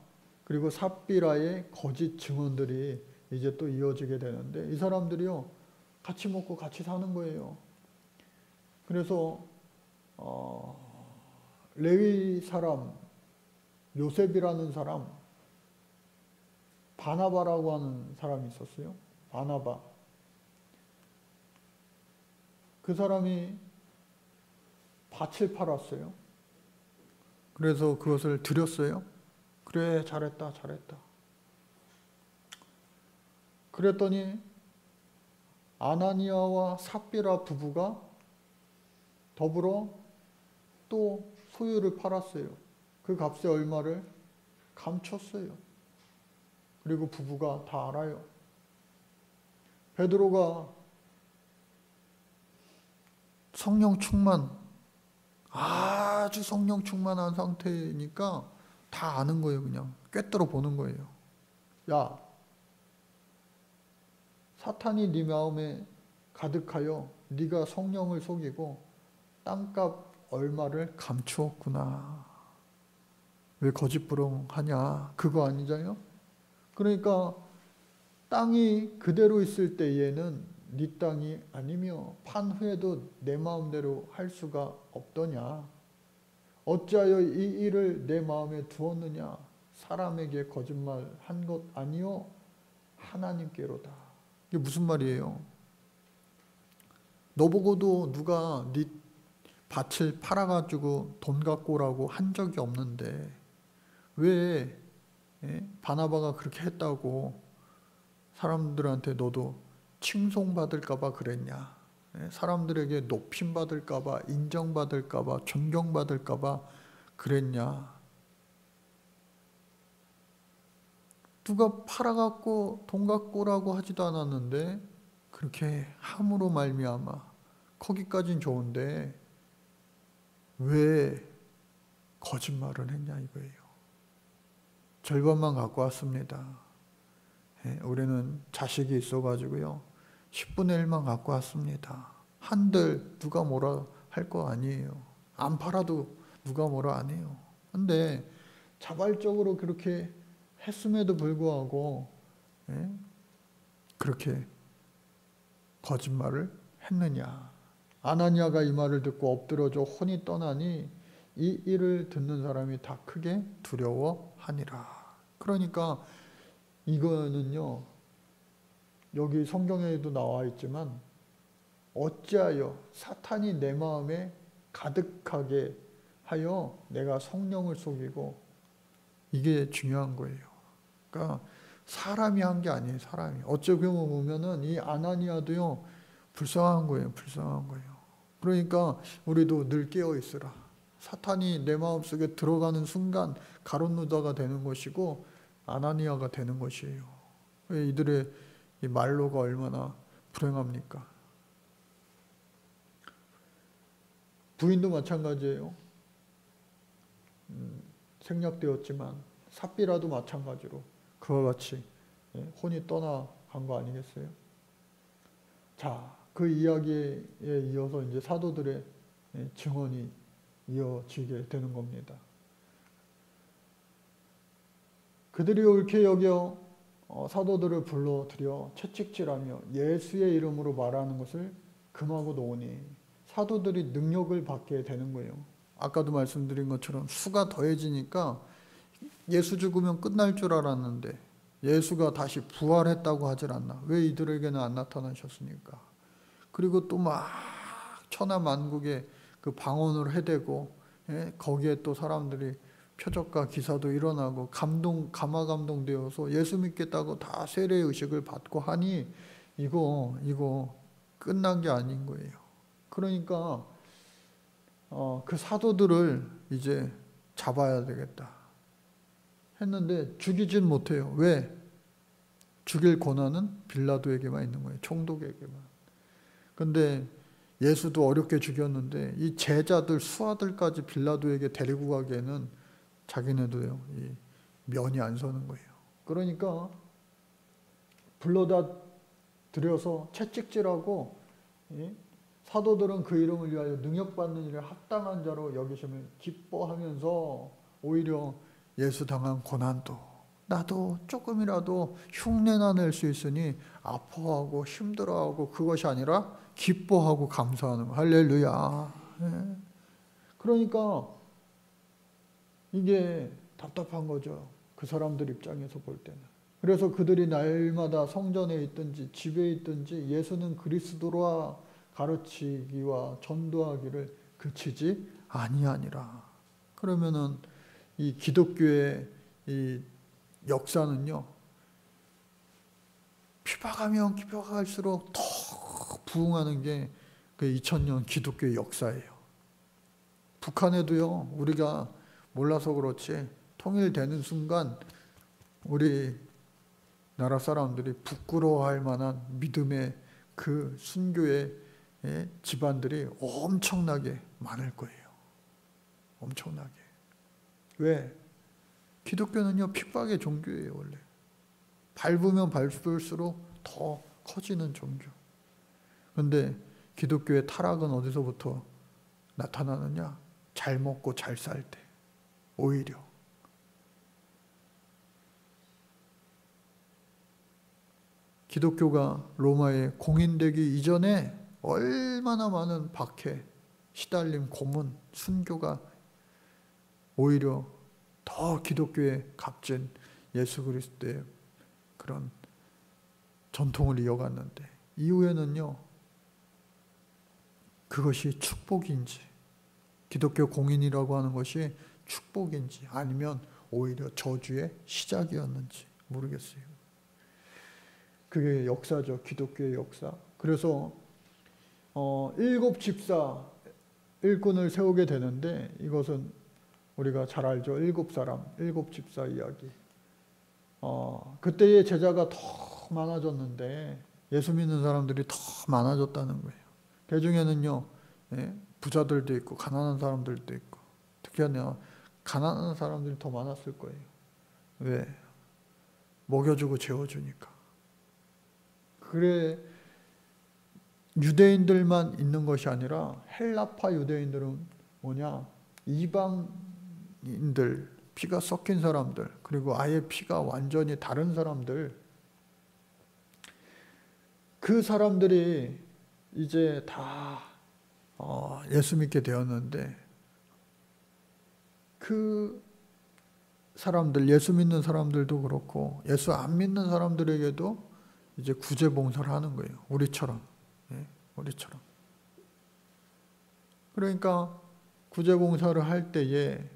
그리고 삽비라의 거짓 증언들이 이제 또 이어지게 되는데 이 사람들이요 같이 먹고 같이 사는 거예요. 그래서 레위 사람 요셉이라는 사람 바나바라고 하는 사람이 있었어요. 바나바. 그 사람이 밭을 팔았어요. 그래서 그것을 드렸어요. 그래 잘했다 잘했다. 그랬더니 아나니아와 삽비라 부부가 더불어 또 소유를 팔았어요. 그 값의 얼마를 감췄어요. 그리고 부부가 다 알아요. 베드로가 성령 충만, 아주 성령 충만한 상태니까 다 아는 거예요. 그냥 꿰뚫어 보는 거예요. 야, 사탄이 네 마음에 가득하여 네가 성령을 속이고 땅값 얼마를 감추었구나. 왜 거짓부렁하냐. 그거 아니잖아요. 그러니까 땅이 그대로 있을 때에는 네 땅이 아니며 판 후에도 내 마음대로 할 수가 없더냐. 어찌하여 이 일을 내 마음에 두었느냐. 사람에게 거짓말한 것 아니요 하나님께로다. 이게 무슨 말이에요? 너보고도 누가 네 밭을 팔아가지고 돈 갖고 오라고 한 적이 없는데 왜 바나바가 그렇게 했다고 사람들한테 너도 칭송받을까봐 그랬냐. 사람들에게 높임받을까봐 인정받을까봐 존경받을까봐 그랬냐. 누가 팔아갖고 돈 갖고 오라고 하지도 않았는데 그렇게 함으로 말미암아 거기까진 좋은데 왜 거짓말을 했냐 이거예요. 절반만 갖고 왔습니다. 우리는 자식이 있어가지고요 10분의 1만 갖고 왔습니다. 한들 누가 뭐라 할 거 아니에요. 안 팔아도 누가 뭐라 안 해요. 근데 자발적으로 그렇게 했음에도 불구하고 그렇게 거짓말을 했느냐. 아나니아가 이 말을 듣고 엎드러져 혼이 떠나니 이 일을 듣는 사람이 다 크게 두려워하니라. 그러니까 이거는요 여기 성경에도 나와 있지만 어찌하여 사탄이 내 마음에 가득하게 하여 내가 성령을 속이고 이게 중요한 거예요. 그러니까 사람이 한 게 아니에요. 사람이. 어쩌고 보면은 이 아나니아도요 불쌍한 거예요. 불쌍한 거예요. 그러니까 우리도 늘 깨어 있으라. 사탄이 내 마음속에 들어가는 순간 가롯누다가 되는 것이고 아나니아가 되는 것이에요. 이들의 이 말로가 얼마나 불행합니까? 부인도 마찬가지예요. 생략되었지만 삽비라도 마찬가지로 그와 같이 혼이 떠나간 거 아니겠어요? 자, 그 이야기에 이어서 이제 사도들의 증언이 이어지게 되는 겁니다. 그들이 옳게 여겨 사도들을 불러들여 채찍질하며 예수의 이름으로 말하는 것을 금하고 놓으니 사도들이 능력을 받게 되는 거예요. 아까도 말씀드린 것처럼 수가 더해지니까 예수 죽으면 끝날 줄 알았는데 예수가 다시 부활했다고 하질 않나. 왜 이들에게는 안 나타나셨습니까? 그리고 또 막 천하만국에 그 방언을 해대고 거기에 또 사람들이 표적과 기사도 일어나고 감화 감동되어서 예수 믿겠다고 다 세례의식을 받고 하니 이거 끝난 게 아닌 거예요. 그러니까 그 사도들을 이제 잡아야 되겠다 했는데 죽이진 못해요. 왜? 죽일 권한은 빌라도에게만 있는 거예요. 총독에게만. 근데 예수도 어렵게 죽였는데 이 제자들 수하들까지 빌라도에게 데리고 가기에는 자기네도요, 이 면이 안 서는 거예요. 그러니까 불러다 들여서 채찍질하고, 사도들은 그 이름을 위하여 능력받는 일에 합당한 자로 여기심을 기뻐하면서 오히려 예수 당한 고난도 나도 조금이라도 흉내나 낼 수 있으니 아파하고 힘들어하고 그것이 아니라 기뻐하고 감사하는 거. 할렐루야. 그러니까 이게 답답한 거죠. 그 사람들 입장에서 볼 때는. 그래서 그들이 날마다 성전에 있든지 집에 있든지 예수는 그리스도라 가르치기와 전도하기를 그치지 아니하니라. 그러면은 이 기독교의 이 역사는요, 피박하면 피박할수록 더 부흥하는 게 그 2000년 기독교의 역사예요. 북한에도요, 우리가 몰라서 그렇지 통일되는 순간 우리 나라 사람들이 부끄러워할 만한 믿음의 그 순교의 집안들이 엄청나게 많을 거예요. 엄청나게. 왜? 기독교는요, 핍박의 종교예요, 원래. 밟으면 밟을수록 더 커지는 종교. 그런데 기독교의 타락은 어디서부터 나타나느냐? 잘 먹고 잘 살 때. 오히려. 기독교가 로마에 공인되기 이전에 얼마나 많은 박해, 시달림, 고문, 순교가 오히려 더 기독교의 값진 예수 그리스도의 그런 전통을 이어갔는데, 이후에는요, 그것이 축복인지, 기독교 공인이라고 하는 것이 축복인지 아니면 오히려 저주의 시작이었는지 모르겠어요. 그게 역사죠. 기독교의 역사. 그래서 7 집사 일꾼을 세우게 되는데, 이것은 우리가 잘 알죠. 7사람, 7 집사 이야기. 그때의 제자가 더 많아졌는데 예수 믿는 사람들이 더 많아졌다는 거예요. 그 중에는요, 부자들도 있고 가난한 사람들도 있고, 특히 가난한 사람들이 더 많았을 거예요. 왜? 먹여주고 재워주니까. 그래, 유대인들만 있는 것이 아니라 헬라파 유대인들은 뭐냐? 이방인들, 피가 섞인 사람들, 그리고 아예 피가 완전히 다른 사람들, 그 사람들이 이제 다 예수 믿게 되었는데, 그 사람들, 예수 믿는 사람들도 그렇고 예수 안 믿는 사람들에게도 이제 구제봉사를 하는 거예요. 우리처럼. 우리처럼. 그러니까 구제봉사를 할 때에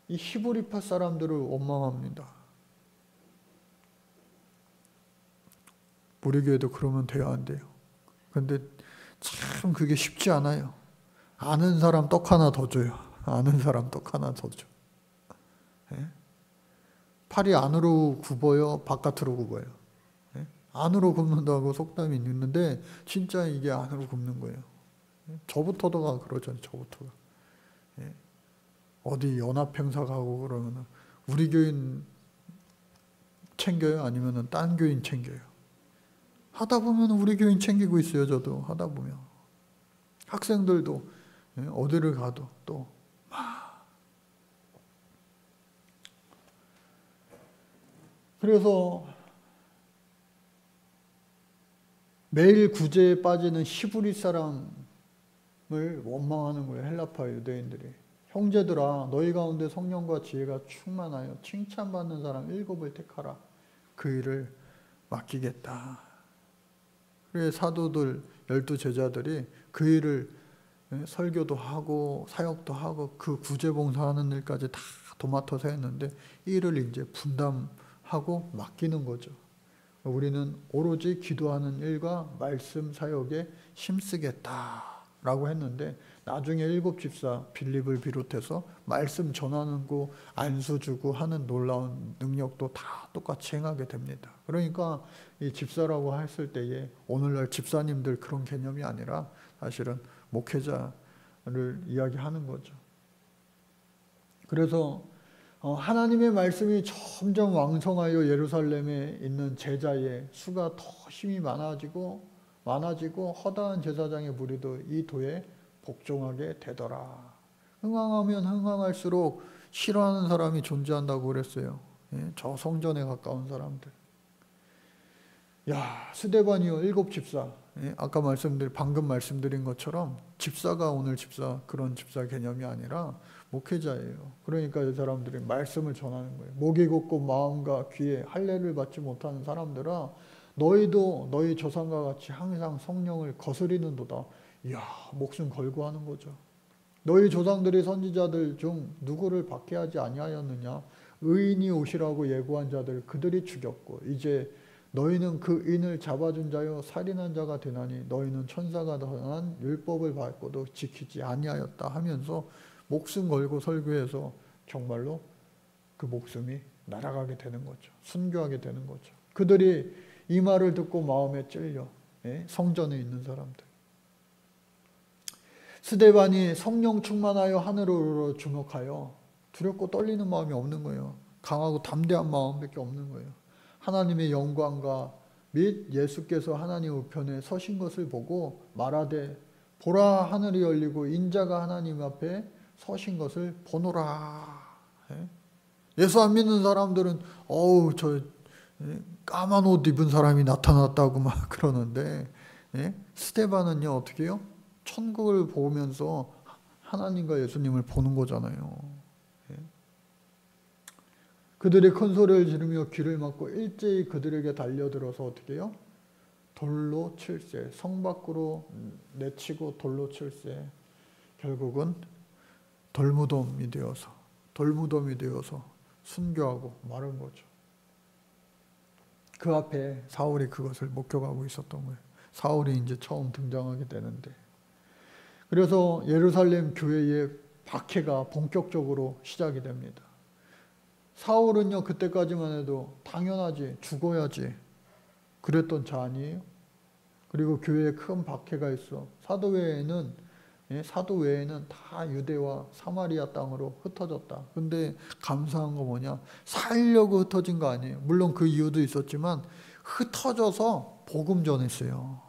이 히브리파 사람들을 원망합니다. 우리 교회도 그러면 돼야 안 돼요. 근데 참 그게 쉽지 않아요. 아는 사람 떡 하나 더 줘요. 아는 사람 떡 하나 더 줘. 팔이 안으로 굽어요? 바깥으로 굽어요? 안으로 굽는다고 속담이 있는데 진짜 이게 안으로 굽는 거예요. 저부터가 그러죠. 저부터가. 어디 연합행사 가고 그러면 우리 교인 챙겨요? 아니면 딴 교인 챙겨요? 하다 보면 우리 교인 챙기고 있어요. 저도 하다 보면. 학생들도 어디를 가도 또 그래서 매일 구제에 빠지는 히브리 사람을 원망하는 거예요. 헬라파 유대인들이. 형제들아, 너희 가운데 성령과 지혜가 충만하여 칭찬받는 사람 7을 택하라. 그 일을 맡기겠다. 그래서 사도들 12 제자들이 그 일을 설교도 하고 사역도 하고 그 구제봉사하는 일까지 다 도맡아서 했는데, 이 일을 이제 분담하고 맡기는 거죠. 우리는 오로지 기도하는 일과 말씀 사역에 힘쓰겠다. 라고 했는데 나중에 7집사 빌립을 비롯해서 말씀 전하는 거 안수 주고 하는 놀라운 능력도 다 똑같이 행하게 됩니다. 그러니까 이 집사라고 했을 때에 오늘날 집사님들 그런 개념이 아니라 사실은 목회자를 이야기하는 거죠. 그래서 하나님의 말씀이 점점 왕성하여 예루살렘에 있는 제자의 수가 더 힘이 많아지고 허다한 제사장의 무리도 이 도에 복종하게 되더라. 흥황하면 흥황할수록 싫어하는 사람이 존재한다고 그랬어요. 예? 저 성전에 가까운 사람들. 야, 스데반이요 7집사. 예? 아까 방금 말씀드린 것처럼 집사가 오늘 집사, 그런 집사 개념이 아니라 목회자예요. 그러니까 이 사람들이 말씀을 전하는 거예요. 목이 곧고 마음과 귀에 할례를 받지 못하는 사람들아, 너희도 너희 조상과 같이 항상 성령을 거스리는도다. 이야, 목숨 걸고 하는 거죠. 너희 조상들이 선지자들 중 누구를 박해하지 아니하였느냐? 의인이 오시라고 예고한 자들 그들이 죽였고 이제 너희는 그 인을 잡아준 자여 살인한 자가 되나니 너희는 천사가 더한 율법을 밟고도 지키지 아니하였다 하면서 목숨 걸고 설교해서 정말로 그 목숨이 날아가게 되는 거죠. 순교하게 되는 거죠. 그들이 이 말을 듣고 마음에 찔려. 성전에 있는 사람들. 스데반이 성령 충만하여 하늘으로 주목하여 두렵고 떨리는 마음이 없는 거예요. 강하고 담대한 마음밖에 없는 거예요. 하나님의 영광과 및 예수께서 하나님 우편에 서신 것을 보고 말하되 보라 하늘이 열리고 인자가 하나님 앞에 서신 것을 보노라. 예수 안 믿는 사람들은 저 까만 옷 입은 사람이 나타났다고 막 그러는데 스데반은요 어떻게 해요? 천국을 보면서 하나님과 예수님을 보는 거잖아요. 그들이 큰 소리를 지르며 귀를 막고 일제히 그들에게 달려들어서 어떻게 해요? 돌로 칠세. 성 밖으로 내치고 돌로 칠세. 결국은 돌무덤이 되어서 순교하고 마른 거죠. 그 앞에 사울이 그것을 목격하고 있었던 거예요. 사울이 이제 처음 등장하게 되는데. 그래서 예루살렘 교회의 박해가 본격적으로 시작이 됩니다. 사울은요 그때까지만 해도 당연하지 죽어야지 그랬던 자 아니에요? 그리고 교회에 큰 박해가 있어. 사도 외에는 다 유대와 사마리아 땅으로 흩어졌다. 근데 감사한 거 뭐냐? 살려고 흩어진 거 아니에요. 물론 그 이유도 있었지만 흩어져서 복음 전했어요.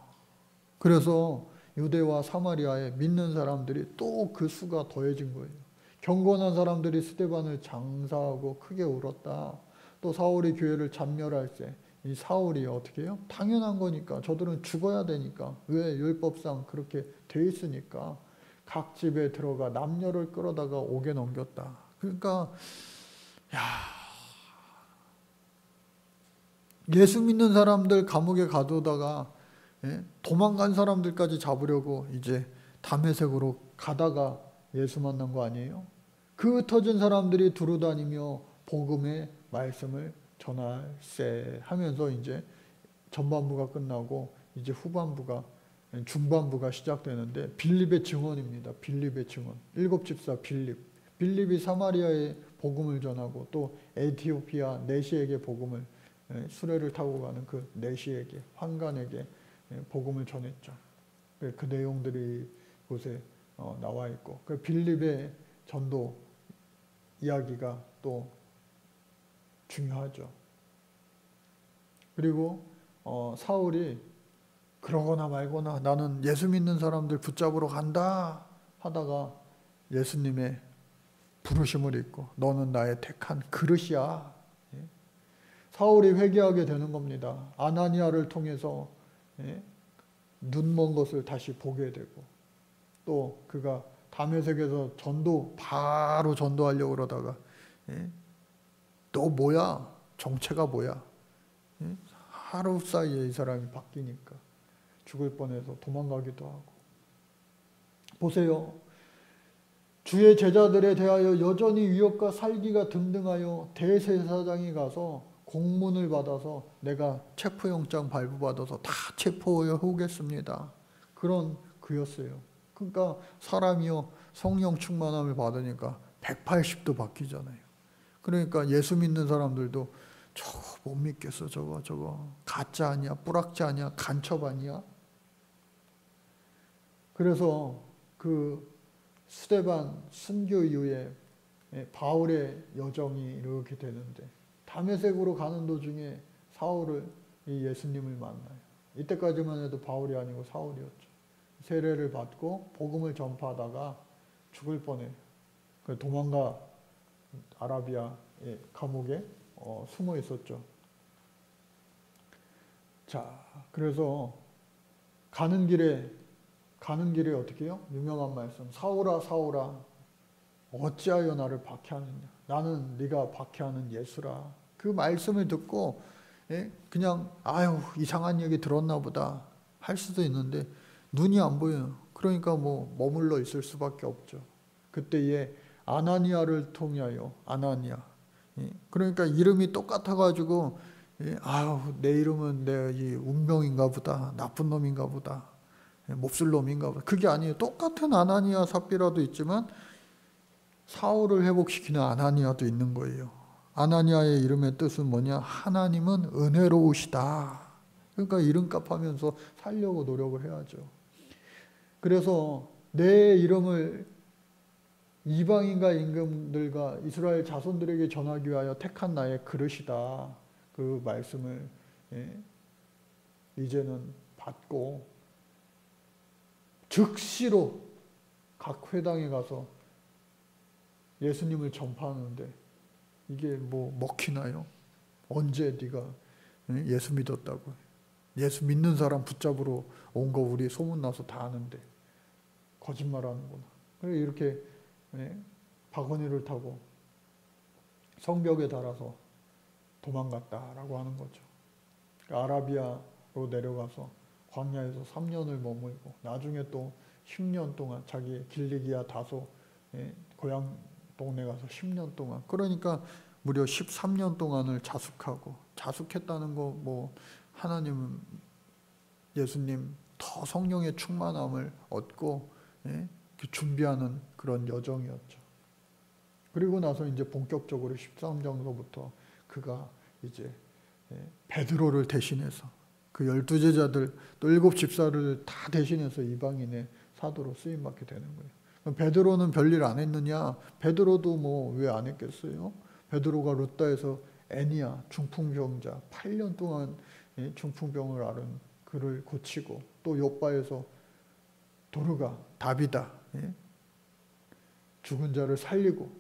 그래서 유대와 사마리아에 믿는 사람들이 또 그 수가 더해진 거예요. 경건한 사람들이 스데반을 장사하고 크게 울었다. 또 사울이 교회를 잔멸할 때 이 사울이 어떻게 해요? 당연한 거니까. 저들은 죽어야 되니까. 왜? 율법상 그렇게 돼 있으니까. 각 집에 들어가 남녀를 끌어다가 옥에 넘겼다. 그러니까 예수 믿는 사람들 감옥에 가두다가 도망간 사람들까지 잡으려고 이제 다메섹으로 가다가 예수 만난 거 아니에요? 그 흩어진 사람들이 두루다니며 복음의 말씀을 전할세 하면서 이제 전반부가 끝나고 이제 중반부가 시작되는데 빌립의 증언입니다. 빌립의 증언. 7집사 빌립이 사마리아에 복음을 전하고 또 에티오피아 내시에게 복음을 수레를 타고 가는 그 내시에게 환관에게 복음을 전했죠. 그 내용들이 곳에 나와 있고 그 빌립의 전도 이야기가 또 중요하죠. 그리고 사울이 그러거나 말거나 나는 예수 믿는 사람들 붙잡으러 간다 하다가 예수님의 부르심을 잊고 너는 나의 택한 그릇이야. 사울이 회개하게 되는 겁니다. 아나니아를 통해서 눈먼 것을 다시 보게 되고 또 그가 다메섹에서 바로 전도하려고 그러다가 너 뭐야? 정체가 뭐야? 하루 사이에 이 사람이 바뀌니까 죽을 뻔해서 도망가기도 하고. 보세요. 주의 제자들에 대하여 여전히 위협과 살기가 등등하여 대제사장이 가서 공문을 받아서 내가 체포영장 발부받아서 다 체포해 오겠습니다. 그런 그였어요. 그러니까 사람이요 성령 충만함을 받으니까 180도 바뀌잖아요. 그러니까 예수 믿는 사람들도 저거 못 믿겠어. 저거 가짜 아니야? 뿌락자 아니야? 간첩 아니야? 그래서 그 스데반 순교 이후에 바울의 여정이 이렇게 되는데 다메섹으로 가는 도중에 사울을 이 예수님을 만나요. 이때까지만 해도 바울이 아니고 사울이었죠. 세례를 받고 복음을 전파하다가 죽을 뻔해요. 도망가 아라비아 감옥에 숨어 있었죠. 자, 그래서 가는 길에 어떻게 해요? 유명한 말씀. 사울아 사울아 어찌하여 나를 박해하느냐. 나는 네가 박해하는 예수라. 그 말씀을 듣고 그냥 아유 이상한 얘기 들었나 보다 할 수도 있는데 눈이 안 보여요. 그러니까 뭐 머물러 있을 수밖에 없죠. 그때에 아나니아를 통하여 아나니아. 그러니까 이름이 똑같아가지고 아유 내 이름은 내 이 운명인가 보다. 나쁜 놈인가 보다. 몹쓸 놈인가 보다. 그게 아니에요. 똑같은 아나니아 삽비라도 있지만 사울을 회복시키는 아나니아도 있는 거예요. 아나니아의 이름의 뜻은 뭐냐? 하나님은 은혜로우시다. 그러니까 이름값 하면서 살려고 노력을 해야죠. 그래서 내 이름을 이방인과 임금들과 이스라엘 자손들에게 전하기 위하여 택한 나의 그릇이다. 그 말씀을 이제는 받고 즉시로 각 회당에 가서 예수님을 전파하는데 이게 뭐 먹히나요? 언제 네가 예수 믿었다고? 예수 믿는 사람 붙잡으러 온 거 우리 소문나서 다 아는데 거짓말하는구나. 그래서 이렇게 바구니를 타고 성벽에 달아서 도망갔다라고 하는 거죠. 아라비아로 내려가서 광야에서 3년을 머물고 나중에 또 10년 동안 자기 길리기아 다소 고향 동네 가서 10년 동안 그러니까 무려 13년 동안을 자숙하고 자숙했다는 거 뭐 하나님 예수님 더 성령의 충만함을 얻고 준비하는 그런 여정이었죠. 그리고 나서 이제 본격적으로 13장서부터 그가 이제 베드로를 대신해서 그 12제자들 또 7집사를 다 대신해서 이방인의 사도로 쓰임받게 되는 거예요. 베드로는 별일 안 했느냐? 베드로도 뭐 왜 안 했겠어요? 베드로가 루다에서 애니아 중풍병자 8년 동안 중풍병을 앓은 그를 고치고 또 요바에서 도르가 다비다 죽은 자를 살리고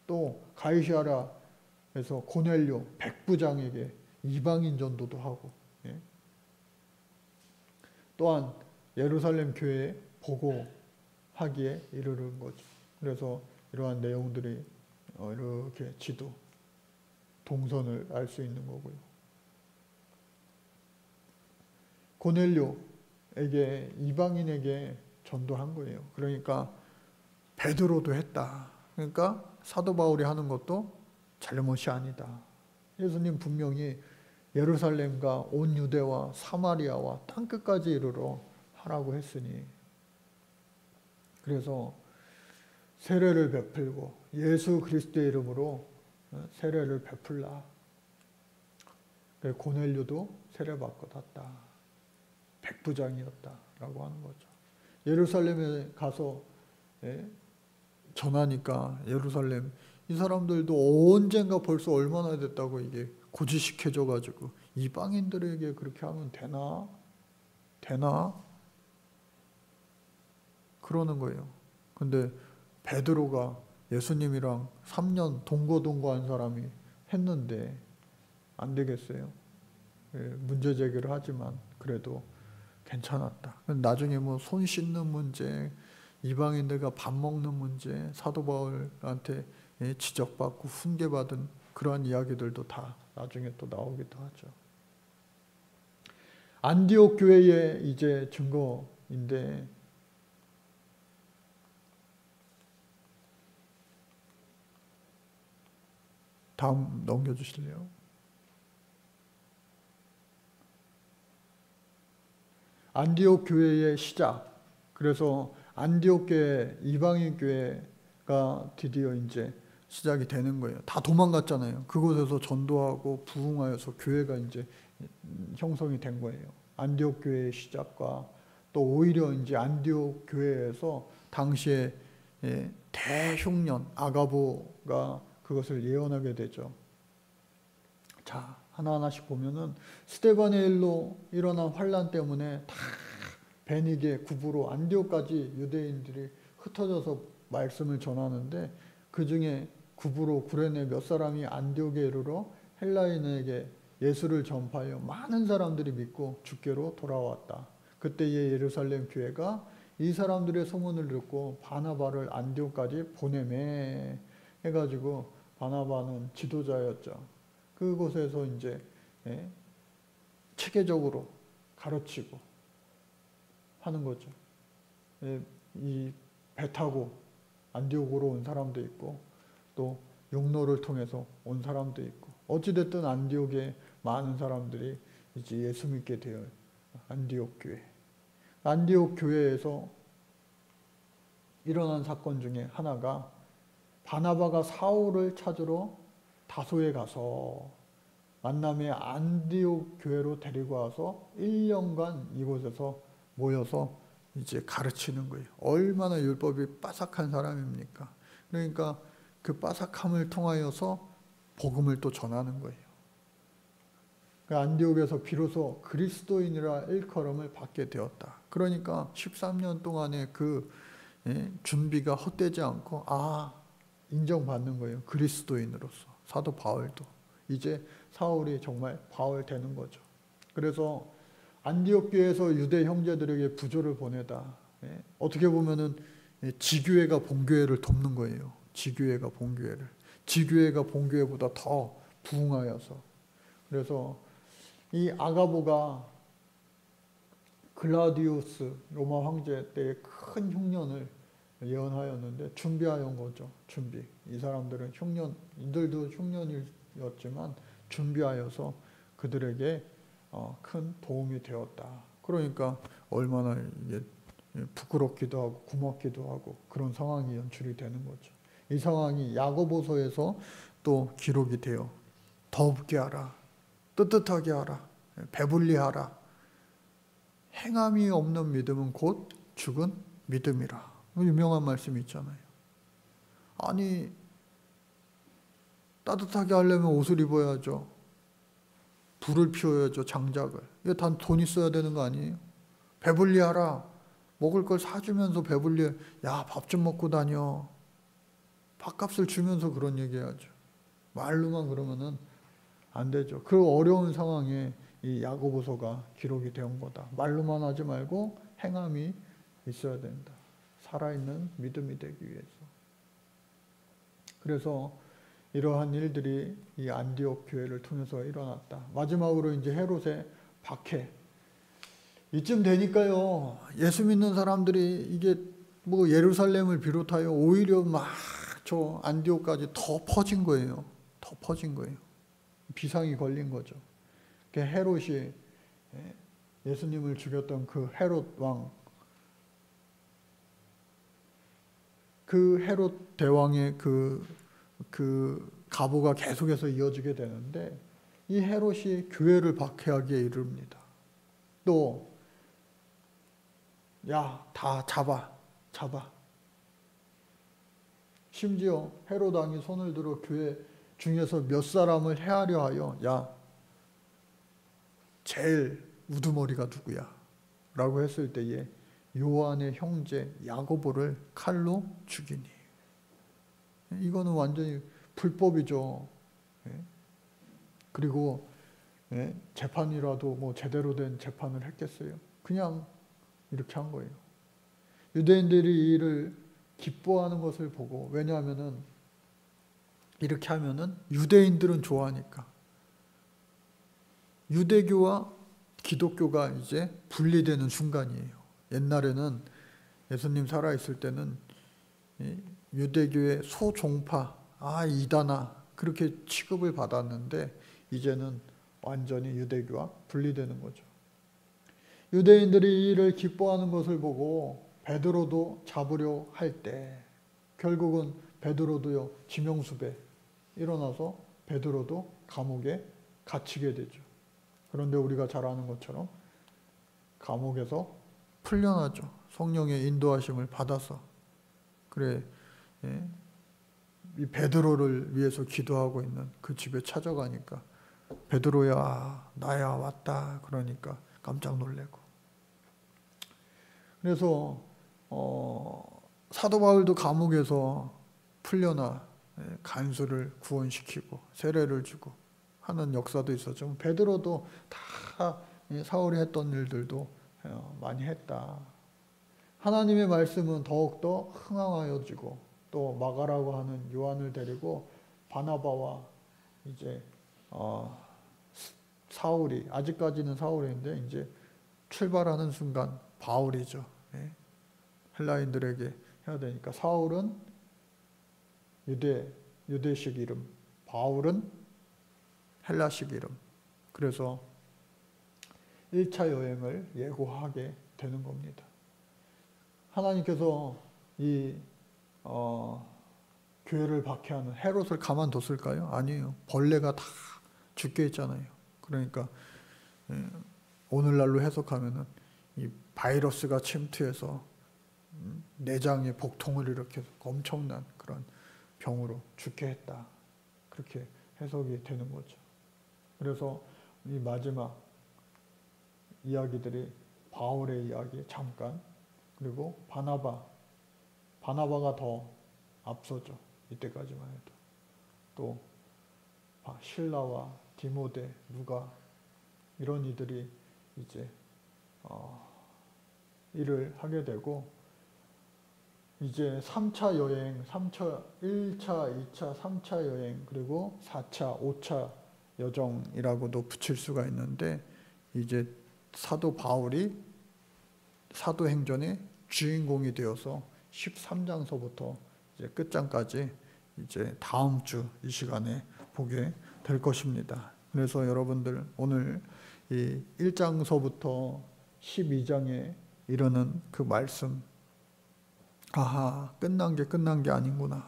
또 가이사랴에서 고넬료 백부장에게 이방인 전도도 하고 또한 예루살렘 교회에 보고하기에 이르는 거죠. 그래서 이러한 내용들이 이렇게 지도 동선을 알 수 있는 거고요. 고넬료에게 이방인에게 전도한 거예요. 그러니까 베드로도 했다. 그러니까 사도 바울이 하는 것도 잘못이 아니다. 예수님 분명히 예루살렘과 온 유대와 사마리아와 땅끝까지 이르러 하라고 했으니 그래서 세례를 베풀고 예수 그리스도의 이름으로 세례를 베풀라. 고넬료도 세례받고 탔다. 백부장이었다라고 하는 거죠. 예루살렘에 가서 전하니까 예루살렘 이 사람들도 언젠가 벌써 얼마나 됐다고 이게 고지식해져 가지고 이방인들에게 그렇게 하면 되나? 그러는 거예요. 근데 베드로가 예수님이랑 3년 동거한 사람이 했는데 안 되겠어요. 문제 제기를 하지만 그래도 괜찮았다. 나중에 뭐 손 씻는 문제, 이방인들과 밥 먹는 문제, 사도 바울한테 지적받고 훈계받은 그러한 이야기들도 다 나중에 또 나오기도 하죠. 안디옥 교회의 이제 증거인데 다음 넘겨주실래요? 안디옥 교회의 시작. 그래서 안디옥 교회, 이방인 교회가 드디어 이제 시작이 되는 거예요. 다 도망갔잖아요. 그곳에서 전도하고 부흥하여서 교회가 이제 형성이 된 거예요. 안디옥 교회의 시작과 또 오히려 이제 안디옥 교회에서 당시에 대흉년 아가보가 그것을 예언하게 되죠. 자, 하나하나씩 보면은 스데반의 일로 일어난 환란 때문에 다 베니게, 구브로, 안디옥까지 유대인들이 흩어져서 말씀을 전하는데 그 중에 구브로, 구레네 몇 사람이 안디옥에 이르러 헬라인에게 예수를 전파하여 많은 사람들이 믿고 주께로 돌아왔다. 그때의 예루살렘 교회가 이 사람들의 소문을 듣고 바나바를 안디옥까지 보내매 해가지고 바나바는 지도자였죠. 그곳에서 이제 체계적으로 가르치고 하는 거죠. 이 배 타고 안디옥으로 온 사람도 있고 또 육로를 통해서 온 사람도 있고 어찌됐든 안디옥에 많은 사람들이 이제 예수 믿게 되어요. 안디옥 교회. 안디옥 교회에서 일어난 사건 중에 하나가 바나바가 사울을 찾으러 다소에 가서 만남의 안디옥 교회로 데리고 와서 1년간 이곳에서 모여서 이제 가르치는 거예요. 얼마나 율법이 빠삭한 사람입니까? 그러니까 그 빠삭함을 통하여서 복음을 또 전하는 거예요. 안디옥에서 비로소 그리스도인이라 일컬음을 받게 되었다. 그러니까 13년 동안의 그 준비가 헛되지 않고 인정받는 거예요. 그리스도인으로서. 사도 바울도. 이제 사울이 정말 바울 되는 거죠. 그래서 안디옥 교회에서 유대 형제들에게 부조를 보내다. 어떻게 보면은 지교회가 본교회를 돕는 거예요. 지교회가 본교회를. 지교회가 본교회보다 더 부흥하여서. 그래서 이 아가보가 글라디우스 로마 황제 때의 큰 흉년을 예언하였는데 준비하여 거죠. 준비. 이 사람들은 흉년, 이들도 흉년이었지만 준비하여서 그들에게 큰 도움이 되었다. 그러니까 얼마나 이게 부끄럽기도 하고 고맙기도 하고 그런 상황이 연출이 되는 거죠. 이 상황이 야고보서에서 또 기록이 돼요. 더웁게 하라. 뜨뜻하게 하라. 배불리 하라. 행함이 없는 믿음은 곧 죽은 믿음이라. 유명한 말씀이 있잖아요. 아니 따뜻하게 하려면 옷을 입어야죠. 불을 피워야죠. 장작을. 이게 다 돈 있어야 되는 거 아니에요? 배불리 하라. 먹을 걸 사주면서 배불리, 야, 밥 좀 먹고 다녀. 밥값을 주면서 그런 얘기 해야죠. 말로만 그러면은 안 되죠. 그 어려운 상황에 이 야고보서가 기록이 된 거다. 말로만 하지 말고 행함이 있어야 된다. 살아있는 믿음이 되기 위해서. 그래서 이러한 일들이 이 안디옥 교회를 통해서 일어났다. 마지막으로 이제 헤롯의 박해. 이쯤 되니까요, 예수 믿는 사람들이 이게 뭐 예루살렘을 비롯하여 오히려 막 저 안디옥까지 더 퍼진 거예요. 더 퍼진 거예요. 비상이 걸린 거죠. 헤롯이 예수님을 죽였던 그 헤롯 왕, 그 헤롯 대왕의 그 가보가 계속해서 이어지게 되는데 이 헤롯이 교회를 박해하기에 이릅니다. 또 야, 다 잡아. 심지어 헤롯 왕이 손을 들어 교회 중에서 몇 사람을 해하려 하여 야, 제일 우두머리가 누구야? 라고 했을 때에 요한의 형제 야고보를 칼로 죽이니. 이거는 완전히 불법이죠. 그리고 재판이라도 뭐 제대로 된 재판을 했겠어요? 그냥 이렇게 한 거예요. 유대인들이 이 일을 기뻐하는 것을 보고, 왜냐하면은 이렇게 하면은 유대인들은 좋아하니까. 유대교와 기독교가 이제 분리되는 순간이에요. 옛날에는 예수님 살아있을 때는 유대교의 소종파, 이단아 그렇게 취급을 받았는데 이제는 완전히 유대교와 분리되는 거죠. 유대인들이 이 일을 기뻐하는 것을 보고 베드로도 잡으려 할 때 결국은 베드로도요 지명수배 일어나서 베드로도 감옥에 갇히게 되죠. 그런데 우리가 잘 아는 것처럼 감옥에서 풀려나죠. 성령의 인도하심을 받아서. 그래, 예, 이 베드로를 위해서 기도하고 있는 그 집에 찾아가니까 베드로야 나야 왔다 그러니까 깜짝 놀래고. 그래서 사도 바울도 감옥에서 풀려나 간수를 구원시키고 세례를 주고 하는 역사도 있었죠. 베드로도 다 사울이 했던 일들도 많이 했다. 하나님의 말씀은 더욱더 흥황하여지고 또 마가라고 하는 요한을 데리고 바나바와 이제 사울이 아직까지는 사울인데 이제 출발하는 순간 바울이죠. 헬라인들에게 해야 되니까 사울은 유대식 이름, 바울은 헬라식 이름. 그래서 1차 여행을 예고하게 되는 겁니다. 하나님께서 이 교회를 박해하는 헤롯을 가만뒀을까요? 아니에요. 벌레가 다 죽게 있잖아요. 그러니까 오늘날로 해석하면은 이 바이러스가 침투해서 내장에 복통을 일으켜서 엄청난 그런 병으로 죽게 했다. 그렇게 해석이 되는 거죠. 그래서 이 마지막 이야기들이 바울의 이야기 잠깐 그리고 바나바가 더 앞서죠. 이때까지만 해도 또 실라와 디모데, 누가 이런 이들이 이제 일을 하게 되고 이제 3차 여행, 1차, 2차, 3차 여행 그리고 4차, 5차 여정이라고도 붙일 수가 있는데 이제 사도 바울이 사도행전의 주인공이 되어서 13장서부터 이제 끝장까지 이제 다음 주 이 시간에 보게 될 것입니다. 그래서 여러분들 오늘 이 1장서부터 12장에 이르는 그 말씀, 아하, 끝난 게 아닌구나.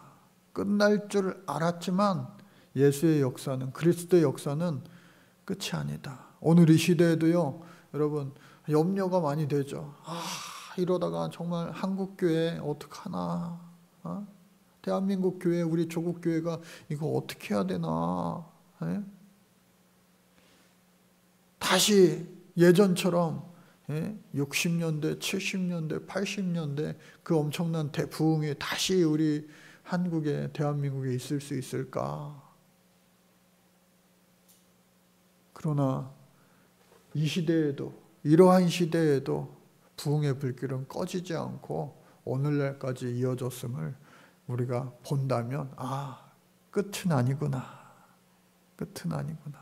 끝날 줄 알았지만 예수의 역사는, 그리스도의 역사는 끝이 아니다. 오늘 이 시대에도요, 여러분 염려가 많이 되죠. 이러다가 정말 한국교회 어떡하나, 대한민국 교회, 우리 조국 교회가 이거 어떻게 해야 되나, 다시 예전처럼 60년대, 70년대, 80년대 그 엄청난 대부흥이 다시 우리 한국에, 대한민국에 있을 수 있을까? 그러나 이 시대에도, 이러한 시대에도 부흥의 불길은 꺼지지 않고 오늘날까지 이어졌음을 우리가 본다면 끝은 아니구나. 끝은 아니구나.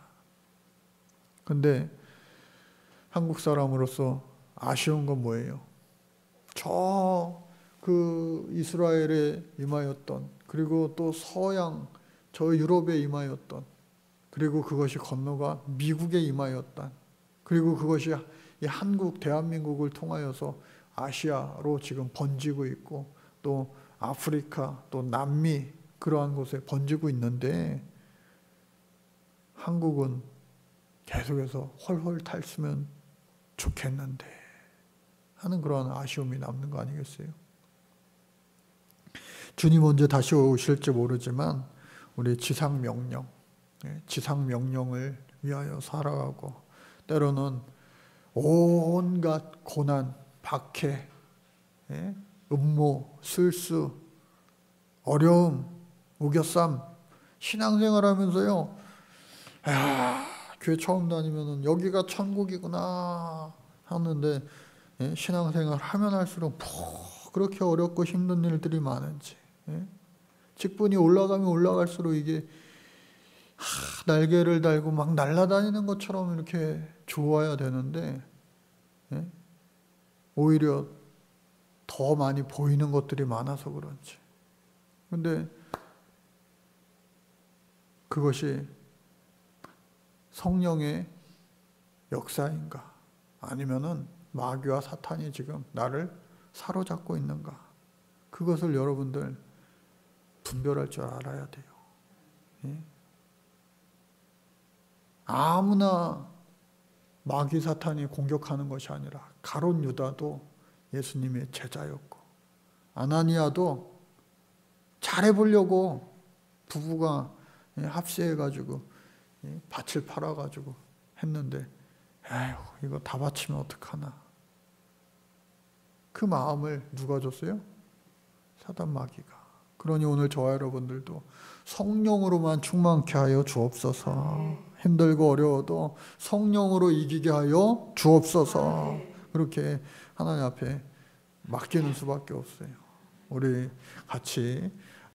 근데 한국 사람으로서 아쉬운 건 뭐예요? 그 이스라엘에 임하였던, 그리고 또 서양, 저 유럽에 임하였던, 그리고 그것이 건너가 미국에 임하였던, 그리고 그것이 이 한국, 대한민국을 통하여서 아시아로 지금 번지고 있고, 또 아프리카, 또 남미, 그러한 곳에 번지고 있는데, 한국은 계속해서 헐헐 탈수면 좋겠는데 하는 그런 아쉬움이 남는 거 아니겠어요? 주님 언제 다시 오실지 모르지만 우리 지상명령을 위하여 살아가고, 때로는 온갖 고난, 박해, 음모, 술수, 어려움, 우겨쌈, 신앙생활하면서요, 교회 처음 다니면은 여기가 천국이구나 하는데, 신앙생활 하면 할수록 그렇게 어렵고 힘든 일들이 많은지, 직분이 올라가면 올라갈수록 이게 날개를 달고 막 날아다니는 것처럼 이렇게 좋아야 되는데, 오히려 더 많이 보이는 것들이 많아서 그런지. 근데 그것이 성령의 역사인가? 아니면은 마귀와 사탄이 지금 나를 사로잡고 있는가? 그것을 여러분들 분별할 줄 알아야 돼요. 예? 아무나 마귀 사탄이 공격하는 것이 아니라 가룟 유다도 예수님의 제자였고, 아나니아도 잘해보려고 부부가 합세해가지고 밭을 팔아가지고 했는데, 에휴, 이거 다 바치면 어떡하나. 그 마음을 누가 줬어요? 사단 마귀가. 그러니 오늘 저와 여러분들도 성령으로만 충만케 하여 주옵소서. 힘들고 어려워도 성령으로 이기게 하여 주옵소서. 그렇게 하나님 앞에 맡기는 수밖에 없어요. 우리 같이